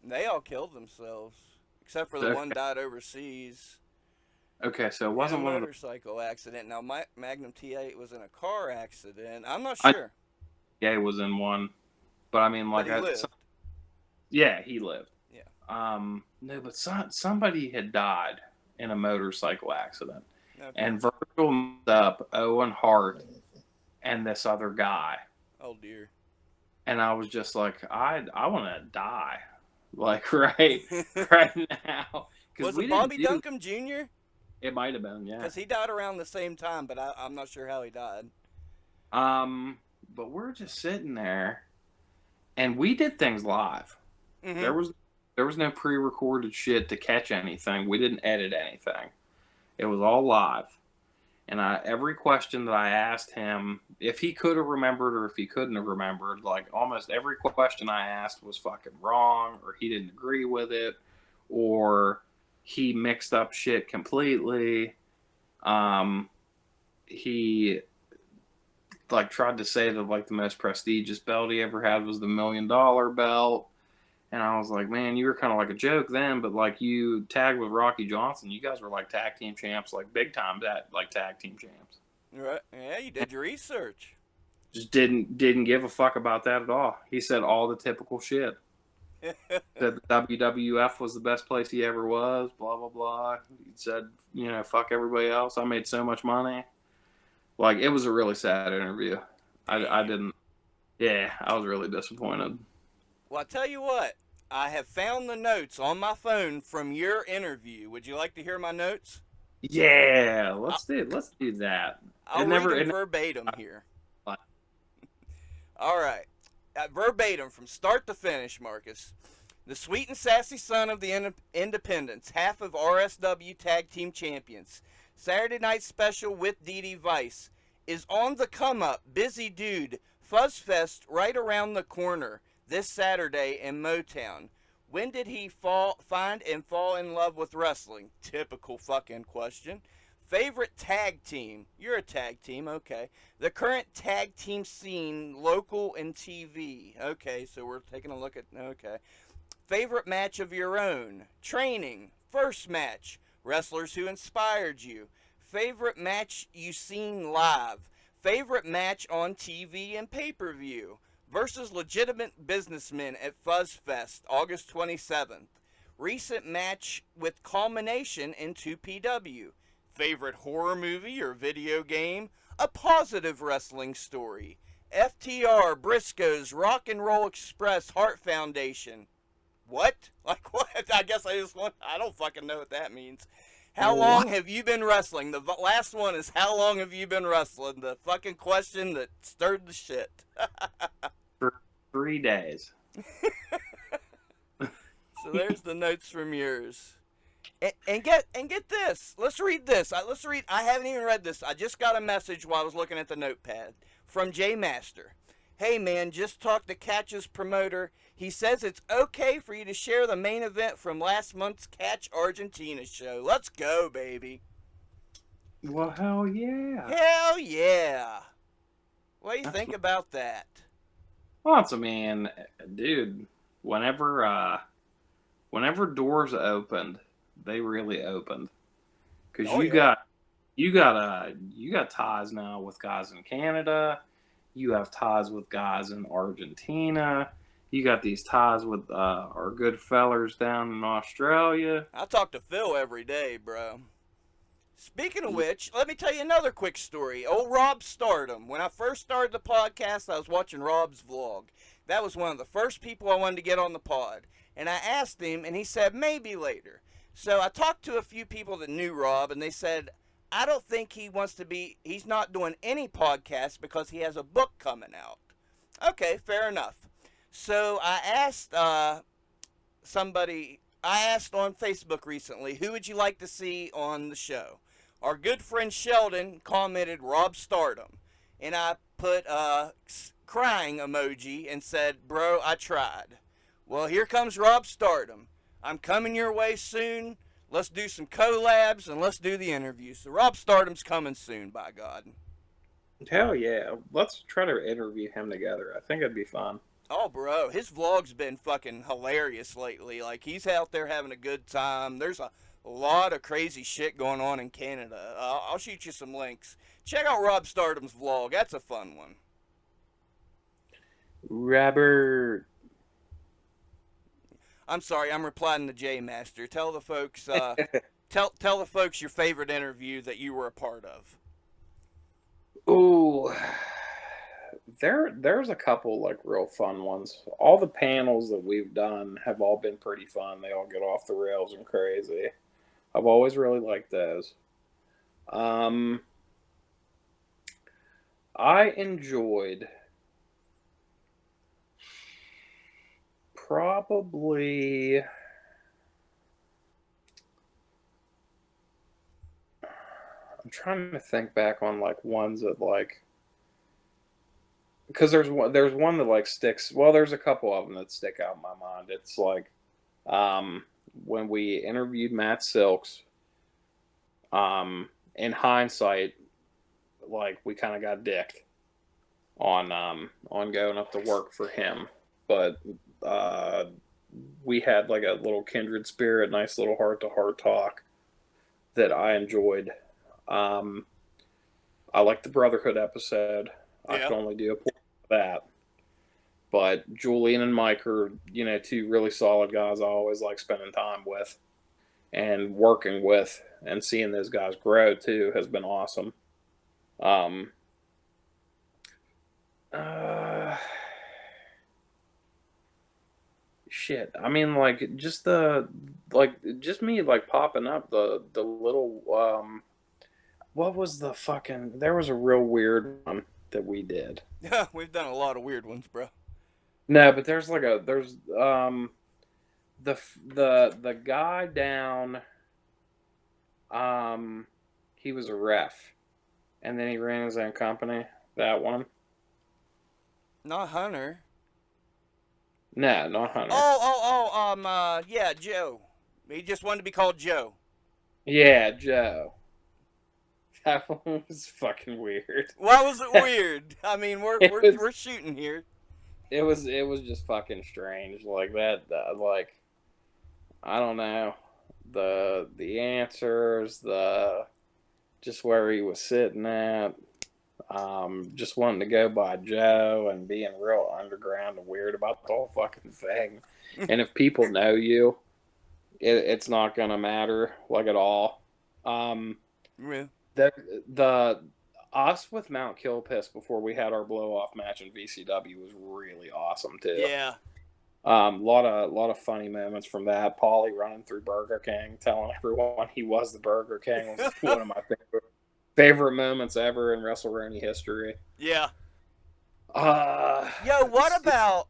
They all killed themselves, except for the one died overseas. Okay, so it wasn't one of the... motorcycle accident. Now, Magnum T8 was in a car accident. I'm not sure. Yeah, he was in one. But, I mean, like... But he lived. Yeah, he lived. Yeah. No, but somebody had died in a motorcycle accident. Okay. And Virgil messed up Owen Hart and this other guy. Oh, dear. And I was just like, I want to die, like right now. Was it Bobby Duncombe Jr.? It might have been, yeah. Because he died around the same time, but I'm not sure how he died. But we're just sitting there, and we did things live. Mm-hmm. There was no pre-recorded shit to catch anything. We didn't edit anything. It was all live. And every question that I asked him, if he could have remembered or if he couldn't have remembered, like almost every question I asked was fucking wrong, or he didn't agree with it, or he mixed up shit completely. He like tried to say that like the most prestigious belt he ever had was the $1 million belt. And I was like, man, you were kind of like a joke then, but like you tagged with Rocky Johnson. You guys were like tag team champs, like big time like tag team champs. Right. Yeah, you did your research. Just didn't give a fuck about that at all. He said all the typical shit. That the WWF was the best place he ever was, blah, blah, blah. He said, you know, fuck everybody else. I made so much money. Like, it was a really sad interview. I didn't, yeah, I was really disappointed. Well, I tell you what, I have found the notes on my phone from your interview. Would you like to hear my notes? Yeah, let's do that. I'll read them verbatim here. All right. Verbatim from start to finish, Marcus. The sweet and sassy son of the Independents, half of RSW Tag Team Champions, Saturday Night Special with Dee Vice is on the come up. Busy dude. Fuzzfest right around the corner this Saturday in Motown. When did he find and fall in love with wrestling? Typical fucking question. Favorite tag team? You're a tag team, okay. The current tag team scene, local and TV. Okay, so we're taking a look at, okay. Favorite match of your own? Training. First match. Wrestlers who inspired you. Favorite match you seen live. Favorite match on TV and pay-per-view. Versus legitimate businessmen at Fuzzfest, August 27th. Recent match with culmination in 2PW. Favorite horror movie or video game? A positive wrestling story. FTR, Briscoes, Rock and Roll Express, Heart Foundation. What? Like what? I guess I don't fucking know what that means. How long have you been wrestling? The last one is how long have you been wrestling? The fucking question that stirred the shit. For 3 days. So there's the notes from yours. And get this. Let's read this. I haven't even read this. I just got a message while I was looking at the notepad from Jay Master. Hey man, just talked to Catch's promoter. He says it's okay for you to share the main event from last month's Catch Argentina show. Let's go, baby. Well, hell yeah. Hell yeah. What do you think about that? Well, I mean, dude, whenever doors opened, they really opened. Because you got ties now with guys in Canada. You have ties with guys in Argentina. You got these ties with our good fellers down in Australia. I talk to Phil every day, bro. Speaking of which, let me tell you another quick story. Old Rob Stardom. When I first started the podcast, I was watching Rob's vlog. That was one of the first people I wanted to get on the pod. And I asked him, and he said, maybe later. So I talked to a few people that knew Rob, and they said, I don't think he's not doing any podcasts because he has a book coming out. Okay, fair enough. So I asked I asked on Facebook recently, who would you like to see on the show? Our good friend Sheldon commented Rob Stardom. And I put a crying emoji and said, bro, I tried. Well, here comes Rob Stardom. I'm coming your way soon. Let's do some collabs and let's do the interview. So Rob Stardom's coming soon, by God. Hell yeah. Let's try to interview him together. I think it'd be fun. Oh, bro, his vlog's been fucking hilarious lately. Like, he's out there having a good time. There's a lot of crazy shit going on in Canada. I'll shoot you some links. Check out Rob Stardom's vlog. That's a fun one. Robert. I'm sorry, I'm replying to J Master. Tell the folks, tell the folks your favorite interview that you were a part of. Ooh, there's a couple like real fun ones. All the panels that we've done have all been pretty fun. They all get off the rails and crazy. I've always really liked those. I enjoyed probably. I'm trying to think back on like ones that like, because there's one that like sticks. Well, there's a couple of them that stick out in my mind. It's like when we interviewed Matt Silks. In hindsight, like we kind of got dicked on going up to work for him, but we had like a little kindred spirit, nice little heart-to-heart talk that I enjoyed. I like the Brotherhood episode. Yeah. I can only do a portion of that. But Julian and Mike are, two really solid guys I always like spending time with and working with, and seeing those guys grow too has been awesome. Shit. I mean, like just me like popping up the little what was the fucking? There was a real weird one that we did. Yeah, we've done a lot of weird ones, bro. No, but there's the guy down. He was a ref, and then he ran his own company. That one? Not Hunter. No, not Hunter. Yeah, Joe. He just wanted to be called Joe. Yeah, Joe. That one was fucking weird. Why was it weird? I mean, It was we're shooting here. it was just fucking strange. Like that, like I don't know. The answers, the just where he was sitting at. Just wanting to go by Joe and being real underground and weird about the whole fucking thing. And if people know you, it's not gonna matter like at all. Um, Yeah. the us with Mount Killpiss before we had our blow off match in VCW was really awesome too. Yeah. Lot of funny moments from that. Paulie running through Burger King, telling everyone he was the Burger King was one of my favorite moments ever in WrestleRoni history. Yeah. Uh, Yo, what about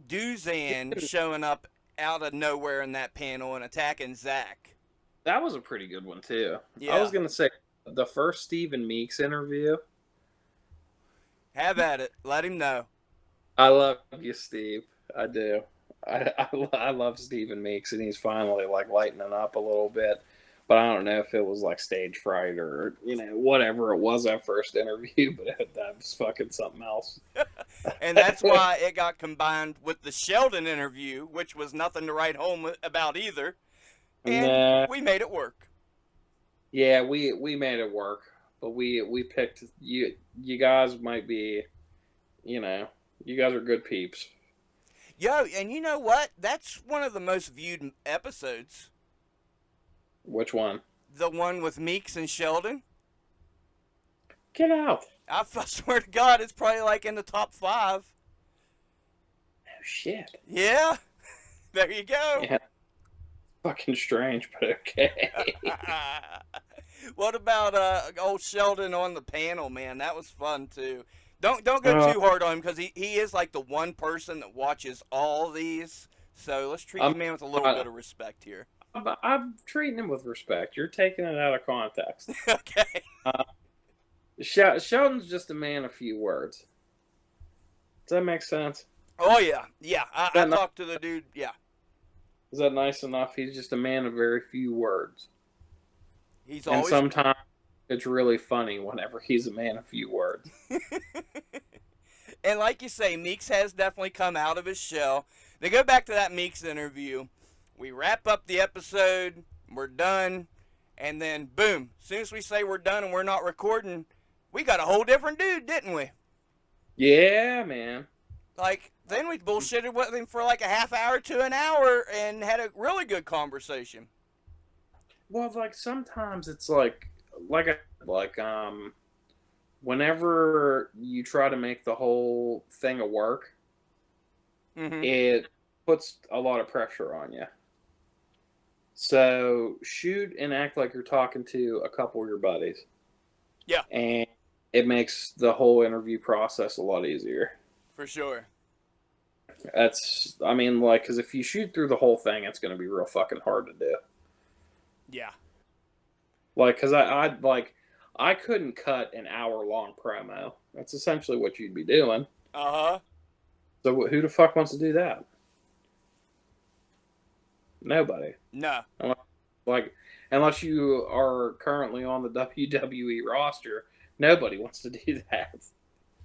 Duzan showing up out of nowhere in that panel and attacking Zach? that was a pretty good one too. Yeah. I was gonna say the first Stephen Meeks interview. Have at it. Let him know. I love you, Steve. I do. I love Stephen Meeks, and he's finally like lightening up a little bit. But I don't know if it was like stage fright or whatever it was that first interview. But that was fucking something else. And that's why it got combined with the Sheldon interview, which was nothing to write home about either. And Nah. we made it work. Yeah, we made it work, but we picked you. You guys might be, you guys are good peeps. Yo, and you know what? That's one of the most viewed episodes. Which one? The one with Meeks and Sheldon. Get out! I swear to God, it's probably like in the top 5. Oh shit! Yeah, there you go. Yeah, fucking strange, but okay. What about old Sheldon on the panel, man? That was fun too. Don't go too hard on him because he is like the one person that watches all these. So let's treat the man with a little bit of respect here. I'm treating him with respect. You're taking it out of context. Okay. Sheldon's just a man of few words. Does that make sense? Oh yeah, yeah. I talked to the dude. Yeah. Is that nice enough? He's just a man of very few words. He's and always. Sometimes it's really funny whenever he's a man of few words. And like you say, Meeks has definitely come out of his shell. They go back to that Meeks interview. We wrap up the episode. We're done. And then, boom. As soon as we say we're done and we're not recording, we got a whole different dude, didn't we? Yeah, man. Like, then we bullshitted with him for like a half hour to an hour and had a really good conversation. Well, like, sometimes it's whenever you try to make the whole thing a work, it puts a lot of pressure on you. So shoot and act like you're talking to a couple of your buddies. Yeah. And it makes the whole interview process a lot easier. For sure. Because if you shoot through the whole thing, it's going to be real fucking hard to do. Yeah. Like, because I couldn't cut an hour-long promo. That's essentially what you'd be doing. Uh-huh. So who the fuck wants to do that? Nobody. No. Unless you are currently on the WWE roster, nobody wants to do that.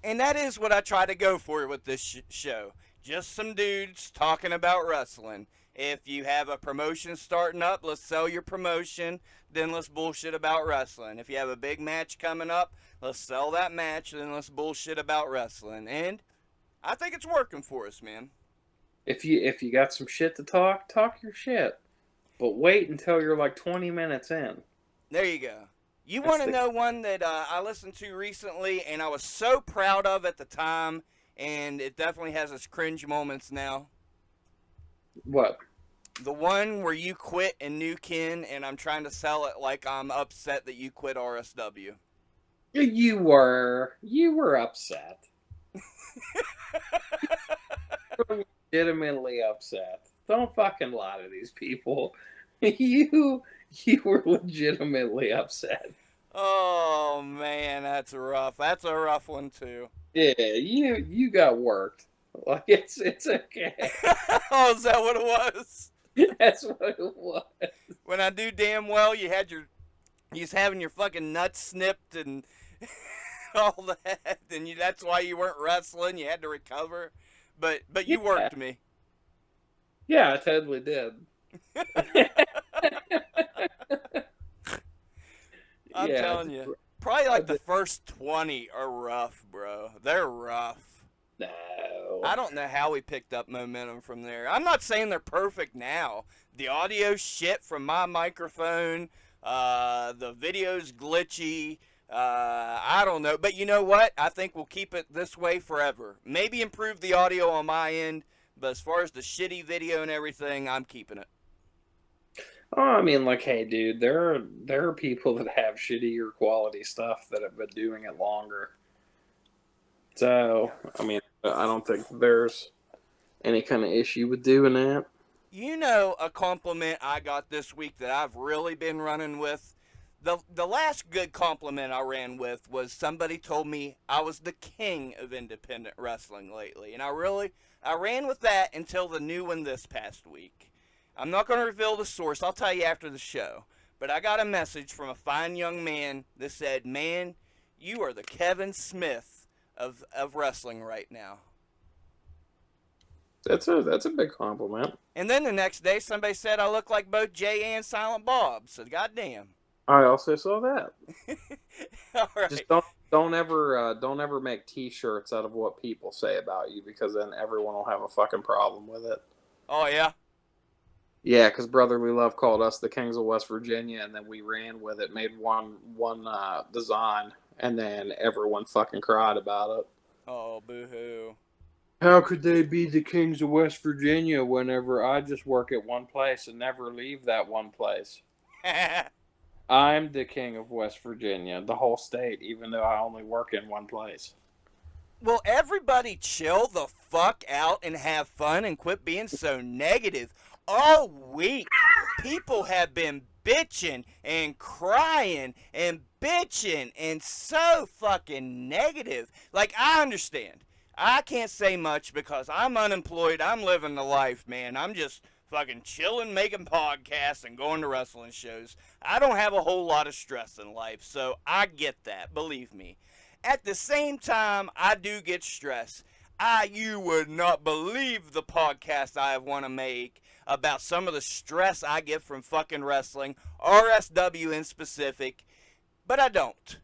And that is what I try to go for with this show. Just some dudes talking about wrestling. If you have a promotion starting up, let's sell your promotion. Then let's bullshit about wrestling. If you have a big match coming up, let's sell that match. Then let's bullshit about wrestling. And I think it's working for us, man. If you got some shit to talk your shit. But wait until you're like 20 minutes in. There you go. You want to know one that I listened to recently, and I was so proud of at the time, and it definitely has its cringe moments now. What? The one where you quit in New Kin, and I'm trying to sell it like I'm upset that you quit RSW. You were upset. You were legitimately upset. Don't fucking lie to these people. You were legitimately upset. Oh man, that's rough. That's a rough one too. Yeah, you got worked. Like it's okay. Oh, is that what it was? That's what it was. When I do damn well, you was having your fucking nuts snipped and all that, and that's why you weren't wrestling. You had to recover, but you Yeah, worked me. yeah, I totally did. I'm Yeah, telling you, probably I like the did. first 20 are rough, bro. They're rough. No. I don't know how we picked up momentum from there. I'm not saying they're perfect now. The audio shit from my microphone, the video's glitchy. I don't know. But you know what? I think we'll keep it this way forever. Maybe improve the audio on my end, but as far as the shitty video and everything, I'm keeping it. Oh, I mean, like, hey, dude, there are people that have shittier quality stuff that have been doing it longer. So, I mean, I don't think there's any kind of issue with doing that. You know, a compliment I got this week that I've really been running with. The last good compliment I ran with was somebody told me I was the king of independent wrestling lately, and I ran with that until the new one this past week. I'm not going to reveal the source. I'll tell you after the show. But I got a message from a fine young man that said, "Man, you are the Kevin Smith of wrestling right now." That's a big compliment. And then the next day, somebody said I look like both Jay and Silent Bob. So goddamn. I also saw that. All Just right. don't ever make T-shirts out of what people say about you, because then everyone will have a fucking problem with it. Oh yeah. Yeah, because Brotherly Love called us the Kings of West Virginia, and then we ran with it, made one design, and then everyone fucking cried about it. Oh boo hoo. How could they be the Kings of West Virginia whenever I just work at one place and never leave that one place? I'm the King of West Virginia, the whole state, even though I only work in one place. Well, everybody chill the fuck out and have fun and quit being so negative. All week, people have been bitching and crying and bitching and so fucking negative. Like, I understand. I can't say much because I'm unemployed. I'm living the life, man. I'm just fucking chilling, making podcasts, and going to wrestling shows. I don't have a whole lot of stress in life, so I get that, believe me. At the same time, I do get stressed. You would not believe the podcast I want to make about some of the stress I get from fucking wrestling, RSW in specific, but I don't.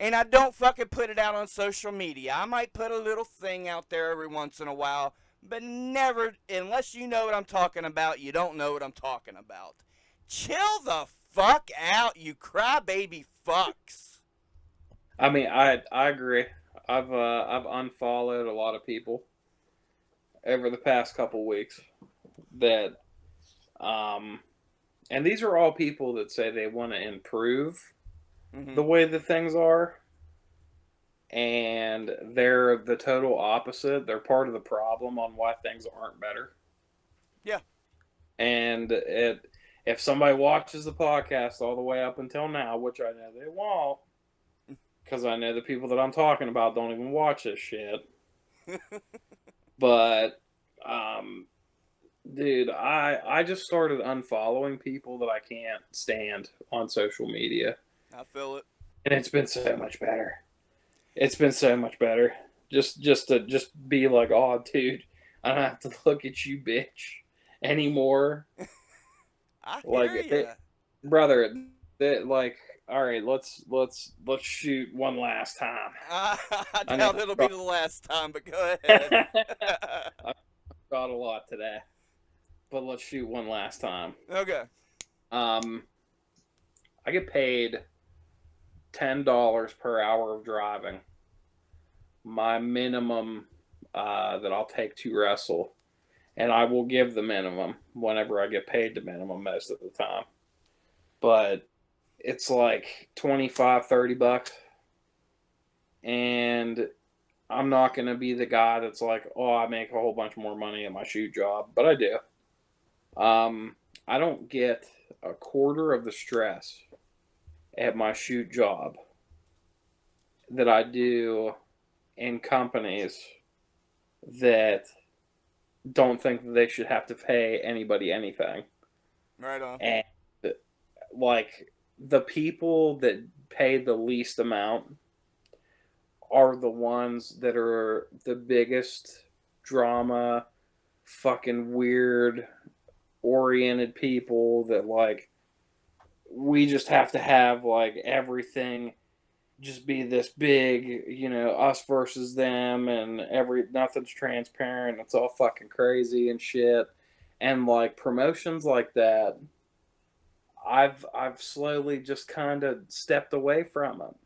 And I don't fucking put it out on social media. I might put a little thing out there every once in a while, but never, unless you know what I'm talking about, you don't know what I'm talking about. Chill the fuck out, you crybaby fucks. I mean, I agree. I've unfollowed a lot of people over the past couple weeks that um and these are all people that say they want to improve Mm-hmm. the way that things are, and they're the total opposite. They're part of the problem on why things aren't better. Yeah. And if somebody watches the podcast all the way up until now, which I know they won't, because I know the people that I'm talking about don't even watch this shit. But, dude, I just started unfollowing people that I can't stand on social media, I feel it. and it's been so much better. It's been so much better. Just be like, oh, dude, I don't have to look at you, bitch, anymore. I Like, hear you. brother, like, all right, let's shoot one last time. I I know doubt it'll be the last time, but go ahead. I got a lot today, but let's shoot one last time. Okay. Um, I get paid $10 per hour of driving. My minimum that I'll take to wrestle, and I will give the minimum whenever I get paid the minimum most of the time. But it's like 25, $30, and I'm not going to be the guy that's like, oh, I make a whole bunch more money at my shoot job, but I do. I don't get a quarter of the stress at my shoot job that I do in companies that don't think that they should have to pay anybody anything. Right on. And like the people that pay the least amount are the ones that are the biggest drama, fucking weird oriented people that like we just have to have like everything just be this big, us versus them, and nothing's transparent. It's all fucking crazy and shit. And like promotions like that, I've slowly just kind of stepped away from it.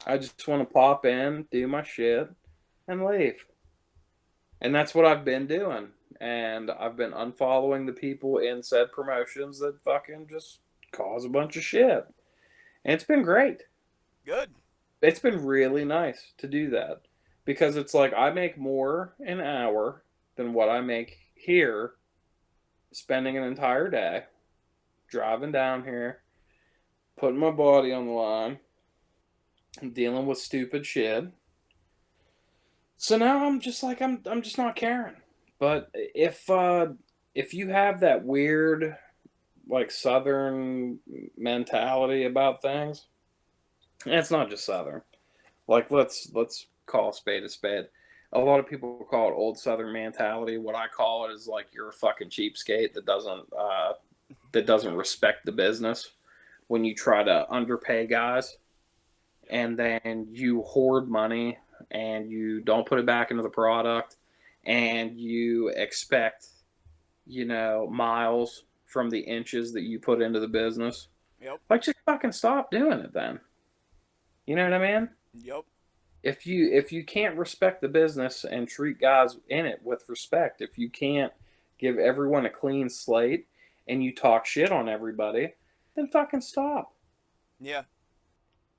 I just want to pop in, do my shit, and leave. And that's what I've been doing. And I've been unfollowing the people in said promotions that fucking just cause a bunch of shit. And it's been great. Good. It's been really nice to do that because it's like I make more an hour than what I make here spending an entire day driving down here, putting my body on the line, and dealing with stupid shit. So now I'm just like I'm just not caring. But if you have that weird like southern mentality about things, and it's not just southern. Like let's call a spade a spade. A lot of people call it old southern mentality. What I call it is like you're a fucking cheapskate that doesn't respect the business when you try to underpay guys and then you hoard money and you don't put it back into the product and you expect, miles from the inches that you put into the business. Yep. Like just fucking stop doing it then. You know what I mean? Yep. If you can't respect the business and treat guys in it with respect, if you can't give everyone a clean slate and you talk shit on everybody, then fucking stop. Yeah.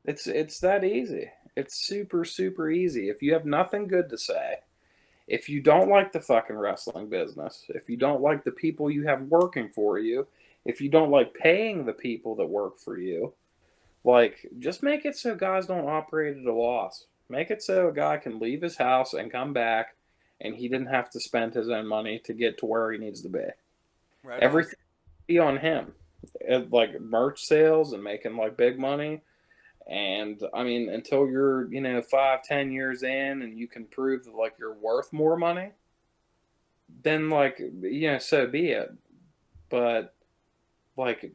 It's that easy. It's super super easy. If you have nothing good to say, if you don't like the fucking wrestling business, if you don't like the people you have working for you, if you don't like paying the people that work for you, like just make it so guys don't operate at a loss. Make it so a guy can leave his house and come back and he didn't have to spend his own money to get to where he needs to be. Right on. Everything be on him. Like merch sales and making like big money. And I mean, until you're, 5-10 years in and you can prove that like you're worth more money, then like, so be it. But like,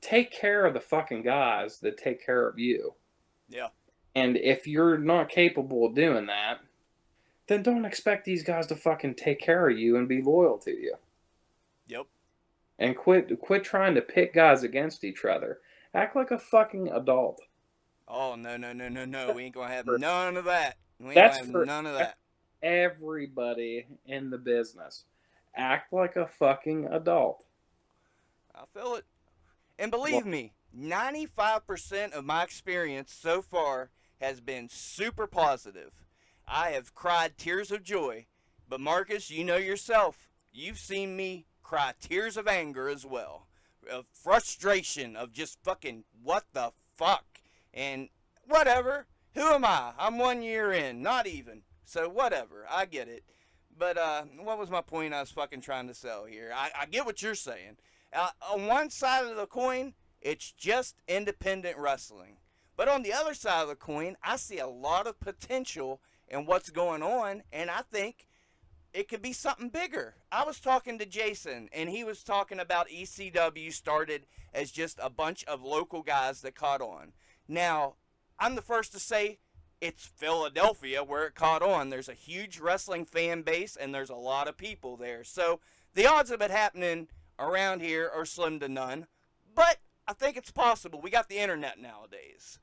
take care of the fucking guys that take care of you. Yeah. And if you're not capable of doing that, then don't expect these guys to fucking take care of you and be loyal to you. Yep. And quit trying to pit guys against each other. Act like a fucking adult. Oh no. We ain't gonna have none of that. We ain't That's gonna have for none of that. everybody in the business. Act like a fucking adult. I feel it. And believe me, 95% of my experience so far has been super positive. I have cried tears of joy. But Marcus, you know yourself, you've seen me cry tears of anger as well. Of frustration, of just fucking what the fuck. And whatever. Who am I? I'm 1 year in, not even. So whatever, I get it. But what was my point I was fucking trying to sell here? I get what you're saying. On one side of the coin, it's just independent wrestling. But on the other side of the coin, I see a lot of potential in what's going on, and I think it could be something bigger. I was talking to Jason, and he was talking about ECW started as just a bunch of local guys that caught on. Now, I'm the first to say it's Philadelphia where it caught on. There's a huge wrestling fan base, and there's a lot of people there. So the odds of it happening around here are slim to none. But I think it's possible. We got the internet nowadays.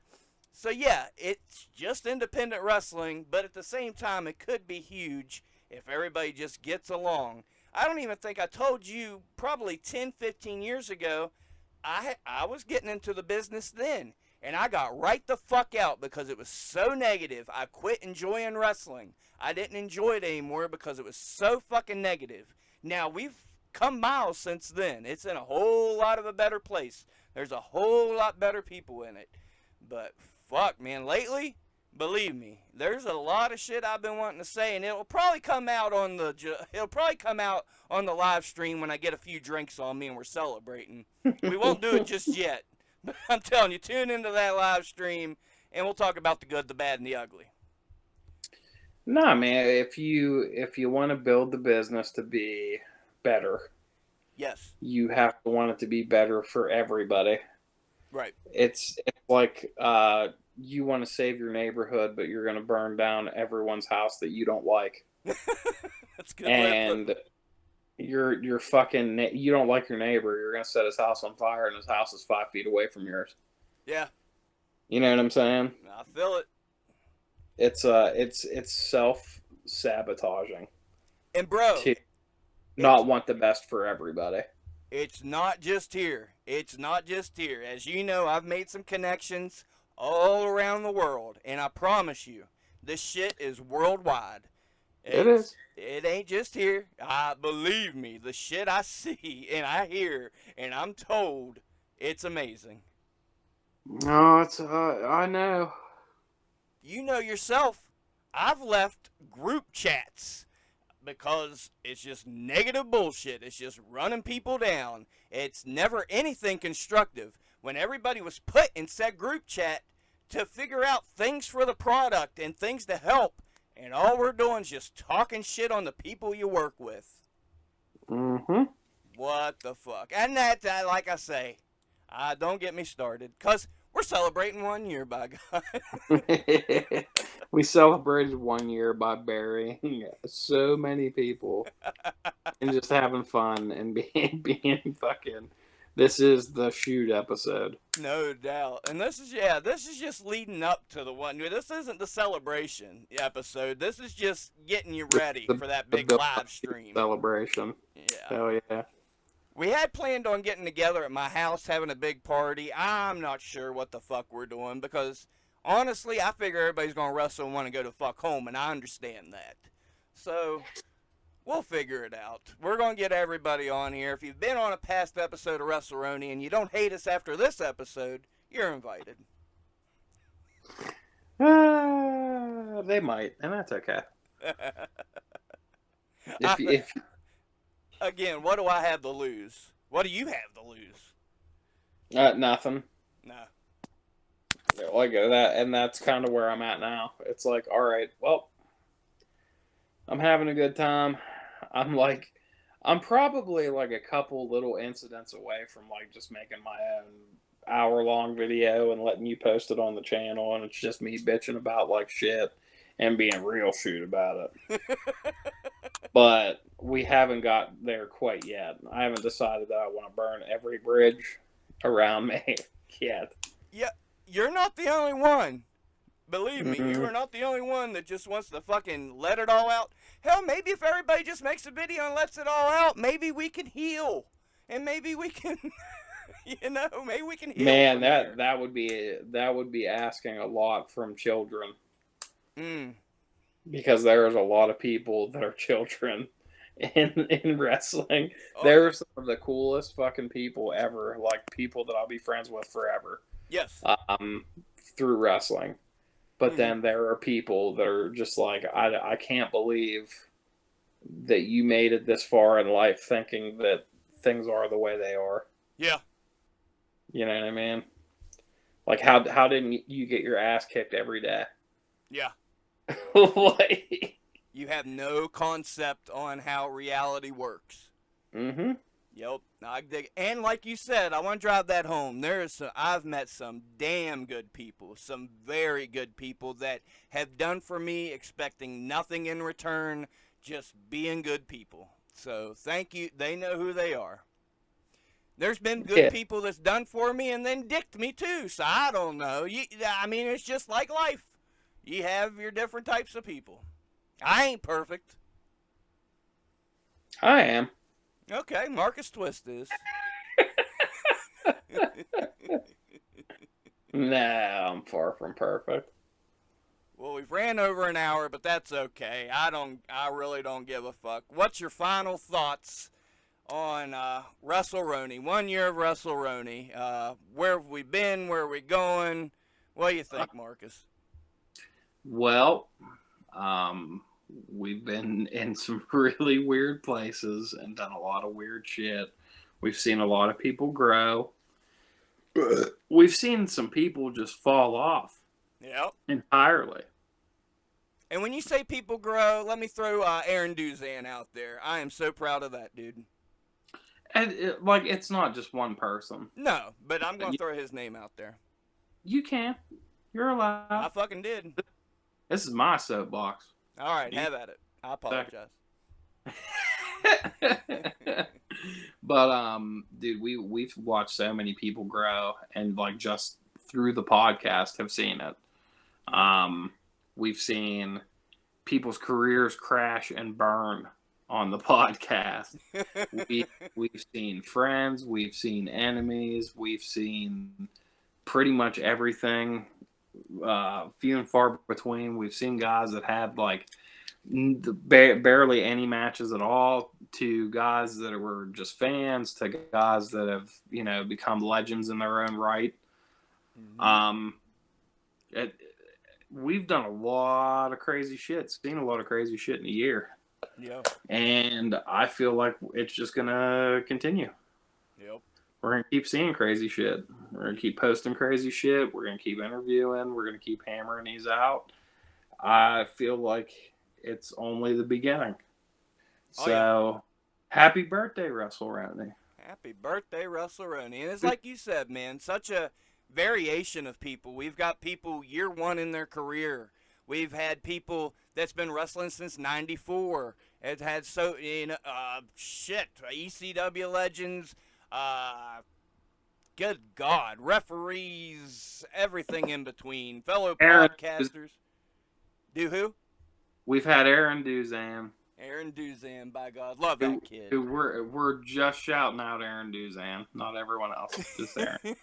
So yeah, it's just independent wrestling, but at the same time, it could be huge if everybody just gets along. I don't even think I told you probably 10, 15 years ago, I was getting into the business then. And I got right the fuck out because it was so negative. I quit enjoying wrestling. I didn't enjoy it anymore because it was so fucking negative. Now, we've come miles since then. It's in a whole lot of a better place. There's a whole lot better people in it. But fuck, man, lately, believe me, there's a lot of shit I've been wanting to say, and it'll probably come out on the live stream when I get a few drinks on me and we're celebrating. We won't do it just yet, but I'm telling you, tune into that live stream, and we'll talk about the good, the bad, and the ugly. Nah, man. If you want to build the business to be better, Yes. you have to want it to be better for everybody. Right. It's like you want to save your neighborhood, but you're going to burn down everyone's house that you don't like. That's a good. And you're fucking, you don't like your neighbor. You're going to set his house on fire, and his house is 5 feet away from yours. Yeah. You know what I'm saying? I feel it. It's self-sabotaging. And bro, to not want the best for everybody. It's not just here. It's not just here. As you know, I've made some connections all around the world, and I promise you, this shit is worldwide. It is. It ain't just here. Believe me, the shit I see and I hear and I'm told, it's amazing. No, it's I know. You know yourself, I've left group chats because it's just negative bullshit. It's just running people down. It's never anything constructive. When everybody was put in said group chat to figure out things for the product and things to help, and all we're doing is just talking shit on the people you work with. Mm-hmm. What the fuck? And that, like I say, don't get me started, because we're celebrating 1 year, by God. We celebrated 1 year by burying so many people and just having fun and being fucking. This is the shoot episode. No doubt. And this is just leading up to the 1 year. This isn't the celebration episode. This is just getting you ready for that big live stream. Celebration. Yeah. Hell yeah. We had planned on getting together at my house, having a big party. I'm not sure what the fuck we're doing because, honestly, I figure everybody's going to wrestle and want to go to fuck home, and I understand that. So, we'll figure it out. We're going to get everybody on here. If you've been on a past episode of WrestleRoni and you don't hate us after this episode, you're invited. They might, and that's okay. Again, what do I have to lose? What do you have to lose? Nothing. No. Like that, and that's kind of where I'm at now. It's like, all right, well, I'm having a good time. I'm probably like a couple little incidents away from like just making my own hour-long video and letting you post it on the channel, and it's just me bitching about like shit and being real shoot about it. But we haven't got there quite yet. I haven't decided that I want to burn every bridge around me yet. Yeah, you're not the only one. Believe me, you are not the only one that just wants to fucking let it all out. Hell, maybe if everybody just makes a video and lets it all out, maybe we can heal. And maybe we can, maybe we can heal. Man, that would be asking a lot from children. Because there's a lot of people that are children in wrestling. Oh, they're some of the coolest fucking people ever, like people that I'll be friends with forever. Yes. Through wrestling. But then there are people that are just like, I can't believe that you made it this far in life thinking that things are the way they are. Yeah. You know what I mean? Like, how didn't you get your ass kicked every day? Yeah. Like, you have no concept on how reality works. Mm-hmm. Yep. I dig. And like you said, I want to drive that home. I've met some damn good people, some very good people that have done for me expecting nothing in return, just being good people. So thank you. They know who they are. There's been good people that's done for me and then dicked me too. So I don't know. It's just like life. You have your different types of people. I ain't perfect. I am. Okay, Marcus Twist is. No, I'm far from perfect. Well, we've ran over an hour, but that's okay. I really don't give a fuck. What's your final thoughts on WrestleRoni. 1 year of WrestleRoni. Where have we been? Where are we going? What do you think, Marcus? Well, we've been in some really weird places and done a lot of weird shit. We've seen a lot of people grow. We've seen some people just fall off Yep. entirely. And when you say people grow, let me throw Aaron Duzan out there. I am so proud of that dude. And it's not just one person. No, but I'm going to throw his name out there. You can. You're allowed. I fucking did. This is my soapbox. All right, have at it. I apologize. But dude, we've watched so many people grow, and like just through the podcast have seen it. We've seen people's careers crash and burn on the podcast. We've seen friends, we've seen enemies, we've seen pretty much everything. Few and far between. We've seen guys that had like barely any matches at all, to guys that were just fans, to guys that have become legends in their own right. Mm-hmm. We've done a lot of crazy shit, seen a lot of crazy shit in a year. Yeah. And I feel like it's just gonna continue. Yep. We're gonna keep seeing crazy shit. We're gonna keep posting crazy shit. We're gonna keep interviewing. We're gonna keep hammering these out. I feel like it's only the beginning. So, happy birthday, WrestleRoni. Happy birthday, WrestleRoni. And it's like you said, man, such a variation of people. We've got people year one in their career. We've had people that's been wrestling since '94. It's had ECW legends. Good God, referees, everything in between, fellow podcasters. Do who? We've had Aaron Duzan. Aaron Duzan, by God, love that kid. We're just shouting out Aaron Duzan, not everyone else, just Aaron.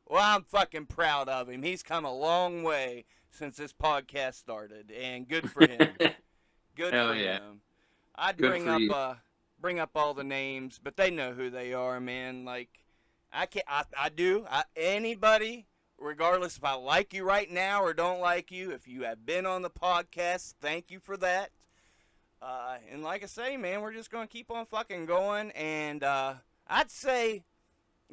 Well, I'm fucking proud of him. He's come a long way since this podcast started, and good for him. Good for him. I'd bring up all the names, but they know who they are, man. Like, anybody, regardless if I like you right now or don't like you, if you have been on the podcast, thank you for that. And like I say, man, we're just going to keep on fucking going. And I'd say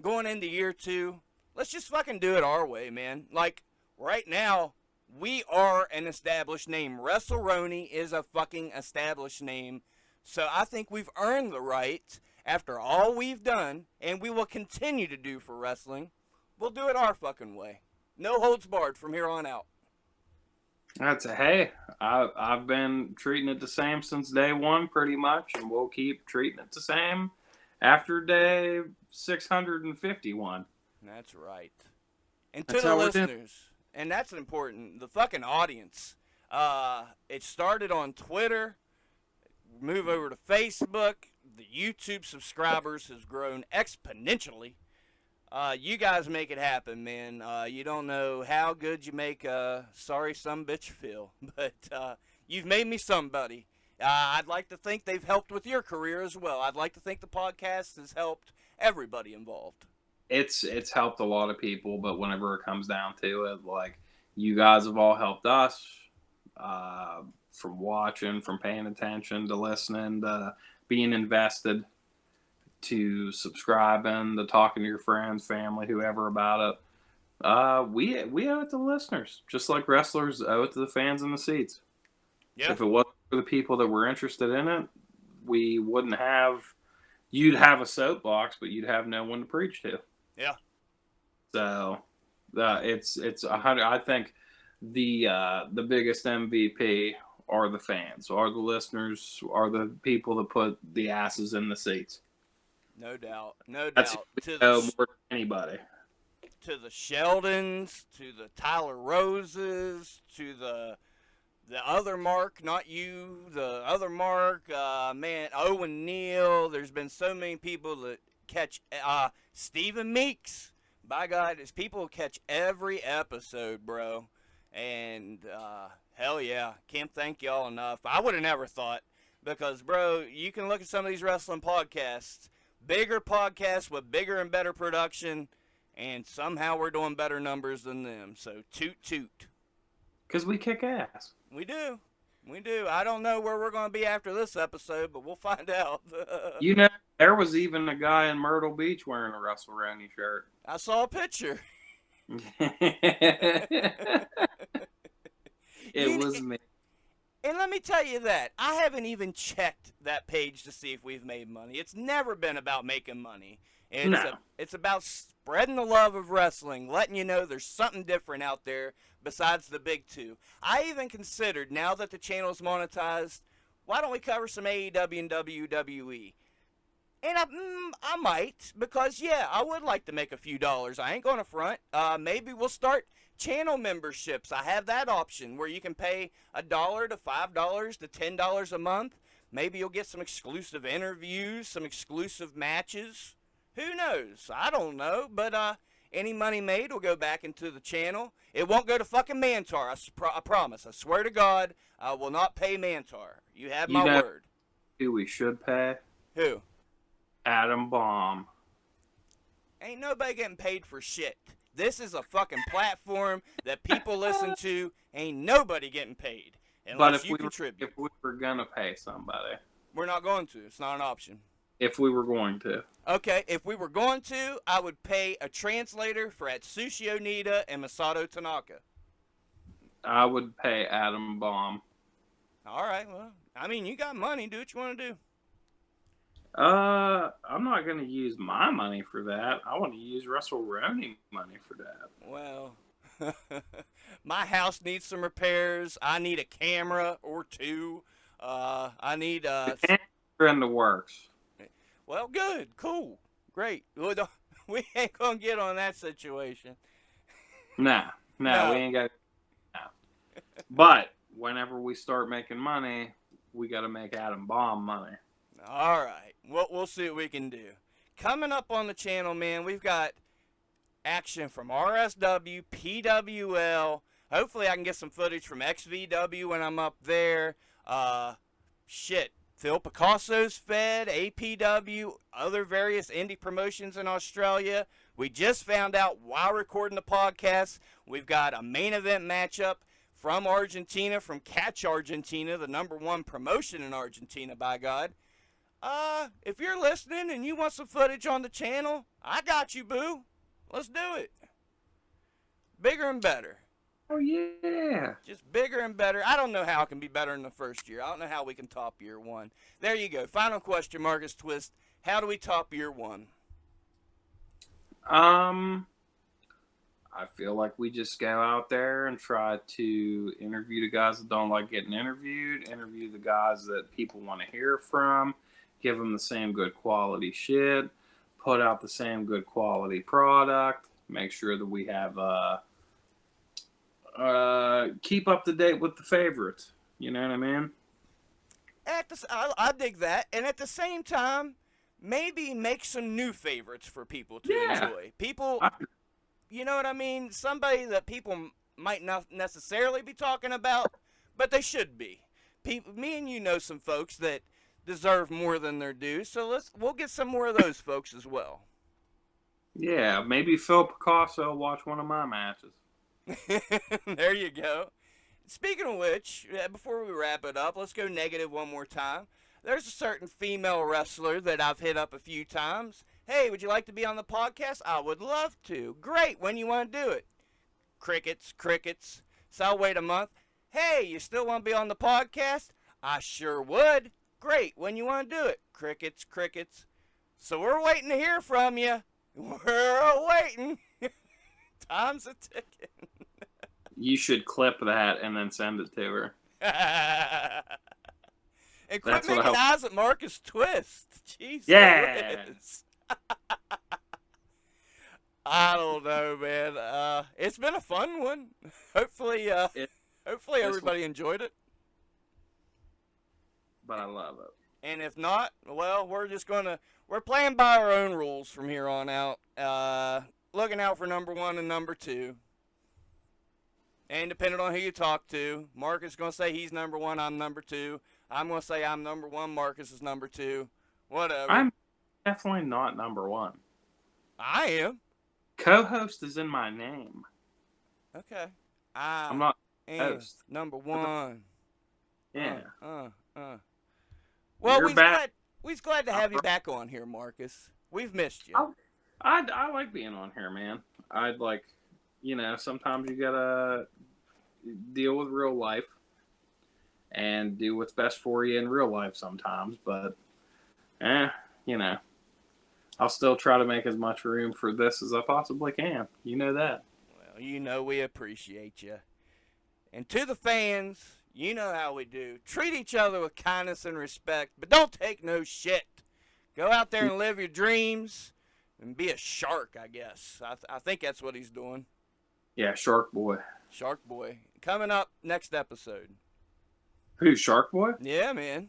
going into year 2, let's just fucking do it our way, man. Like, right now, we are an established name. WrestleRoni is a fucking established name. So I think we've earned the right, after all we've done, and we will continue to do for wrestling, we'll do it our fucking way. No holds barred from here on out. I've been treating it the same since day one, pretty much, and we'll keep treating it the same after day 651. That's right. And to the listeners, and that's important, the fucking audience. It started on Twitter, move over to Facebook. The YouTube subscribers has grown exponentially. You guys make it happen, man. You don't know how good you make a sorry sumbitch feel, but you've made me somebody. I'd like to think they've helped with your career as well. I'd like to think the podcast has helped everybody involved. It's helped a lot of people, but whenever it comes down to it, like, you guys have all helped us, from watching, from paying attention, to listening, to being invested, to subscribing, to talking to your friends, family, whoever about it. We owe it to the listeners, just like wrestlers owe it to the fans in the seats. Yeah. If it wasn't for the people that were interested in it, we wouldn't have. You'd have a soapbox, but you'd have no one to preach to. Yeah. So, it's 100. I think the biggest MVP are the fans, are the listeners, are the people that put the asses in the seats. No doubt. No doubt. That's more than anybody. To the Sheldons, to the Tyler Roses, to the other Mark, not you, the other Mark, man, Owen Neal. There's been so many people that catch, Stephen Meeks. By God, it's people catch every episode, bro. And, hell yeah, can't thank y'all enough. I would have never thought Because, bro, you can look at some of these wrestling podcasts, bigger podcasts with bigger and better production, and somehow we're doing better numbers than them. So, toot toot. Because we kick ass. We do. We do. I don't know where we're going to be after this episode, but we'll find out. You know, there was even a guy in Myrtle Beach wearing a WrestleRoni shirt. I saw a picture. It was me. And let me tell you that. I haven't even checked that page to see if we've made money. It's never been about making money. It's about spreading the love of wrestling, letting you know there's something different out there besides the big two. I even considered, now that the channel's monetized, why don't we cover some AEW and WWE? And I might, because, yeah, I would like to make a few dollars. I ain't going to front. Maybe we'll start channel memberships. I have that option where you can pay $1 to $5 to $10 a month. Maybe you'll get some exclusive interviews, some exclusive matches. Who knows? I don't know. But any money made will go back into the channel. It won't go to fucking Mantar. I promise. I swear to God, I will not pay Mantar. You have my word. Who we should pay? Who? Adam Bomb. Ain't nobody getting paid for shit. This is a fucking platform that people listen to. Ain't nobody getting paid unless you contribute. If we were gonna pay somebody, we're not going to. It's not an option. If we were going to. Okay, if we were going to, I would pay a translator for Atsushi Onita and Masato Tanaka. I would pay Adam Bomb. All right, well, I mean, you got money. Do what you want to do. I'm not going to use my money for that. I want to use WrestleRoni money for that. Well, my house needs some repairs. I need a camera or two. I need the camera in the works. Well, good, cool, great. We ain't gonna get on that situation. No, we ain't got. No. But whenever we start making money, we got to make Adam Bomb money. All right. We'll see what we can do. Coming up on the channel, man, we've got action from RSW, PWL. Hopefully I can get some footage from XVW when I'm up there. Phil Picasso's Fed, APW, other various indie promotions in Australia. We just found out while recording the podcast, we've got a main event matchup from Argentina, from Catch Argentina, the #1 promotion in Argentina, by God. If you're listening and you want some footage on the channel, I got you, boo. Let's do it. Bigger and better. Oh, yeah. Just bigger and better. I don't know how it can be better than the first year. I don't know how we can top year one. There you go. Final question, Marcus Twist. How do we top year one? I feel like we just go out there and try to interview the guys that don't like getting interviewed, interview the guys that people want to hear from, give them the same good quality shit, put out the same good quality product, make sure that we have keep up to date with the favorites. You know what I mean? I dig that. And at the same time, maybe make some new favorites for people to enjoy. People, you know what I mean? Somebody that people might not necessarily be talking about, but they should be. Me and you know some folks that deserve more than their due, so we'll get some more of those folks as well. Yeah, maybe Phil Picasso will watch one of my matches. There you go. Speaking of which, before we wrap it up, let's go negative one more time. There's a certain female wrestler that I've hit up a few times. Hey, would you like to be on the podcast? I would love to. Great, when you want to do it? Crickets. So I'll wait a month. Hey, you still want to be on the podcast? I sure would. Great, when you want to do it? Crickets. So we're waiting to hear from you. We're waiting. Time's a ticking. You should clip that and then send it to her. And quit making eyes at Marcus Twist. Jesus. Yeah. I don't know, man. It's been a fun one. Hopefully everybody enjoyed it. But I love it. And if not, well, we're playing by our own rules from here on out. Looking out for #1 and #2. And depending on who you talk to, Mark is going to say he's #1, I'm #2. I'm going to say I'm number 1. Marcus is number 2. Whatever. I'm definitely not number 1. I am. Co-host is in my name. Okay. I'm not host. Number 1. Yeah. Well, You're we's back. glad to have you back on here, Marcus. We've missed you. I like being on here, man. I'd like, sometimes you gotta deal with real life and do what's best for you in real life sometimes. But, I'll still try to make as much room for this as I possibly can. You know that. Well, we appreciate you. And to the fans, you know how we do. Treat each other with kindness and respect, but don't take no shit. Go out there and live your dreams and be a shark, I guess. I think that's what he's doing. Yeah, Shark Boy. Shark Boy. Coming up next episode. Who, Shark Boy? Yeah, man.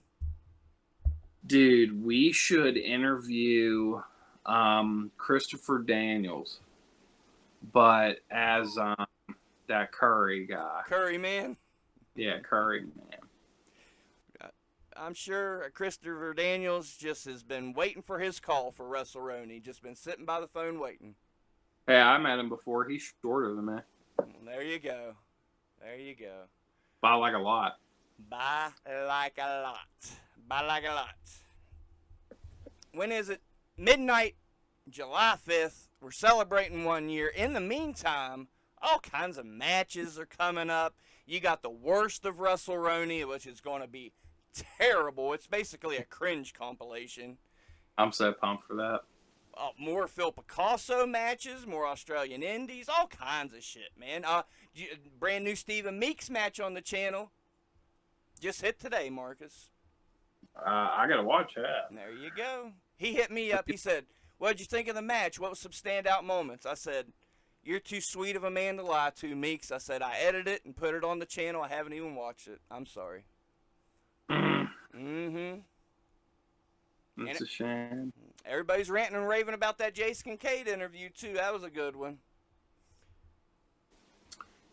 Dude, we should interview Christopher Daniels, but as that Curry guy. Curry Man? Yeah, Curry Man. I'm sure Christopher Daniels just has been waiting for his call for WrestleRoni. Just been sitting by the phone waiting. Hey, I met him before. He's shorter than me. Well, there you go. There you go. By like a lot. By like a lot. By like a lot. When is it? Midnight, July 5th. We're celebrating 1 year. In the meantime, all kinds of matches are coming up. You got the worst of WrestleRoni, which is going to be terrible. It's basically a cringe compilation. I'm so pumped for that. More Phil Picasso matches, more Australian Indies, all kinds of shit, man. Brand new Stephen Meeks match on the channel. Just hit today, Marcus. I gotta watch that. There you go. He hit me up. He said, "What'd you think of the match? What was some standout moments?" I said, "You're too sweet of a man to lie to, Meeks." I said, "I edited it and put it on the channel. I haven't even watched it. I'm sorry." Mm-hmm. It's a shame. Everybody's ranting and raving about that Jason Kincaid interview, too. That was a good one.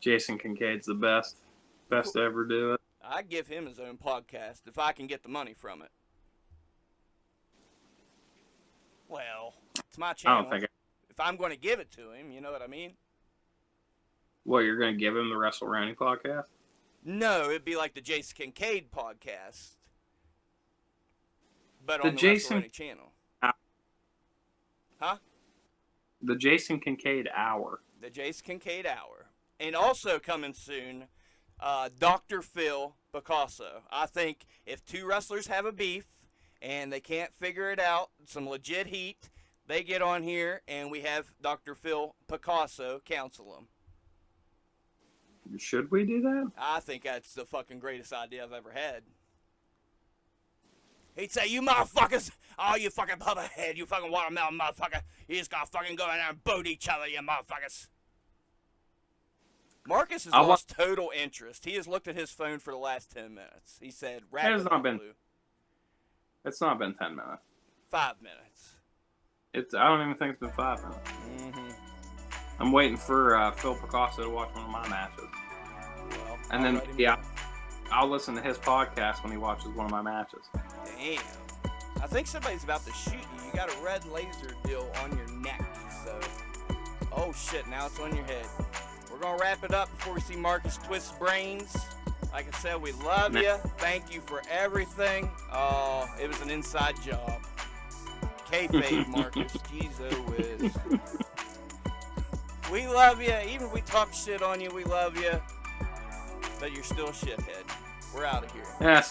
Jason Kincaid's the best. Best to ever do it. I'd give him his own podcast if I can get the money from it. Well, it's my channel. I don't think if I'm going to give it to him, you know what I mean? What, you're going to give him the WrestleRoni podcast? No, it'd be like the Jason Kincaid podcast. But on the Jason WrestleRoni channel. Huh? The Jason Kincaid Hour. The Jason Kincaid Hour. And also coming soon, Dr. Phil Picasso. I think if two wrestlers have a beef and they can't figure it out, some legit heat, they get on here and we have Dr. Phil Picasso counsel them. Should we do that? I think that's the fucking greatest idea I've ever had. He'd say, "You motherfuckers, oh, you fucking head, you fucking watermelon motherfucker, you just gotta fucking go in there and boot each other, you motherfuckers." Marcus has lost total interest. He has looked at his phone for the last 10 minutes. He said, It's not been 10 minutes. 5 minutes. I don't even think it's been 5 minutes. Mm-hmm. I'm waiting for Phil Picasso to watch one of my matches. Well, and then, I'll listen to his podcast when he watches one of my matches. Damn. I think somebody's about to shoot you. You got a red laser deal on your neck. So, oh shit, now it's on your head. We're going to wrap it up before we see Marcus twist brains. Like I said, we love you. Thank you for everything. Oh, it was an inside job. Kayfabe, Marcus. Jesus whiz. We love you. Even if we talk shit on you, we love you. But you're still a shithead. We're out of here. Yeah,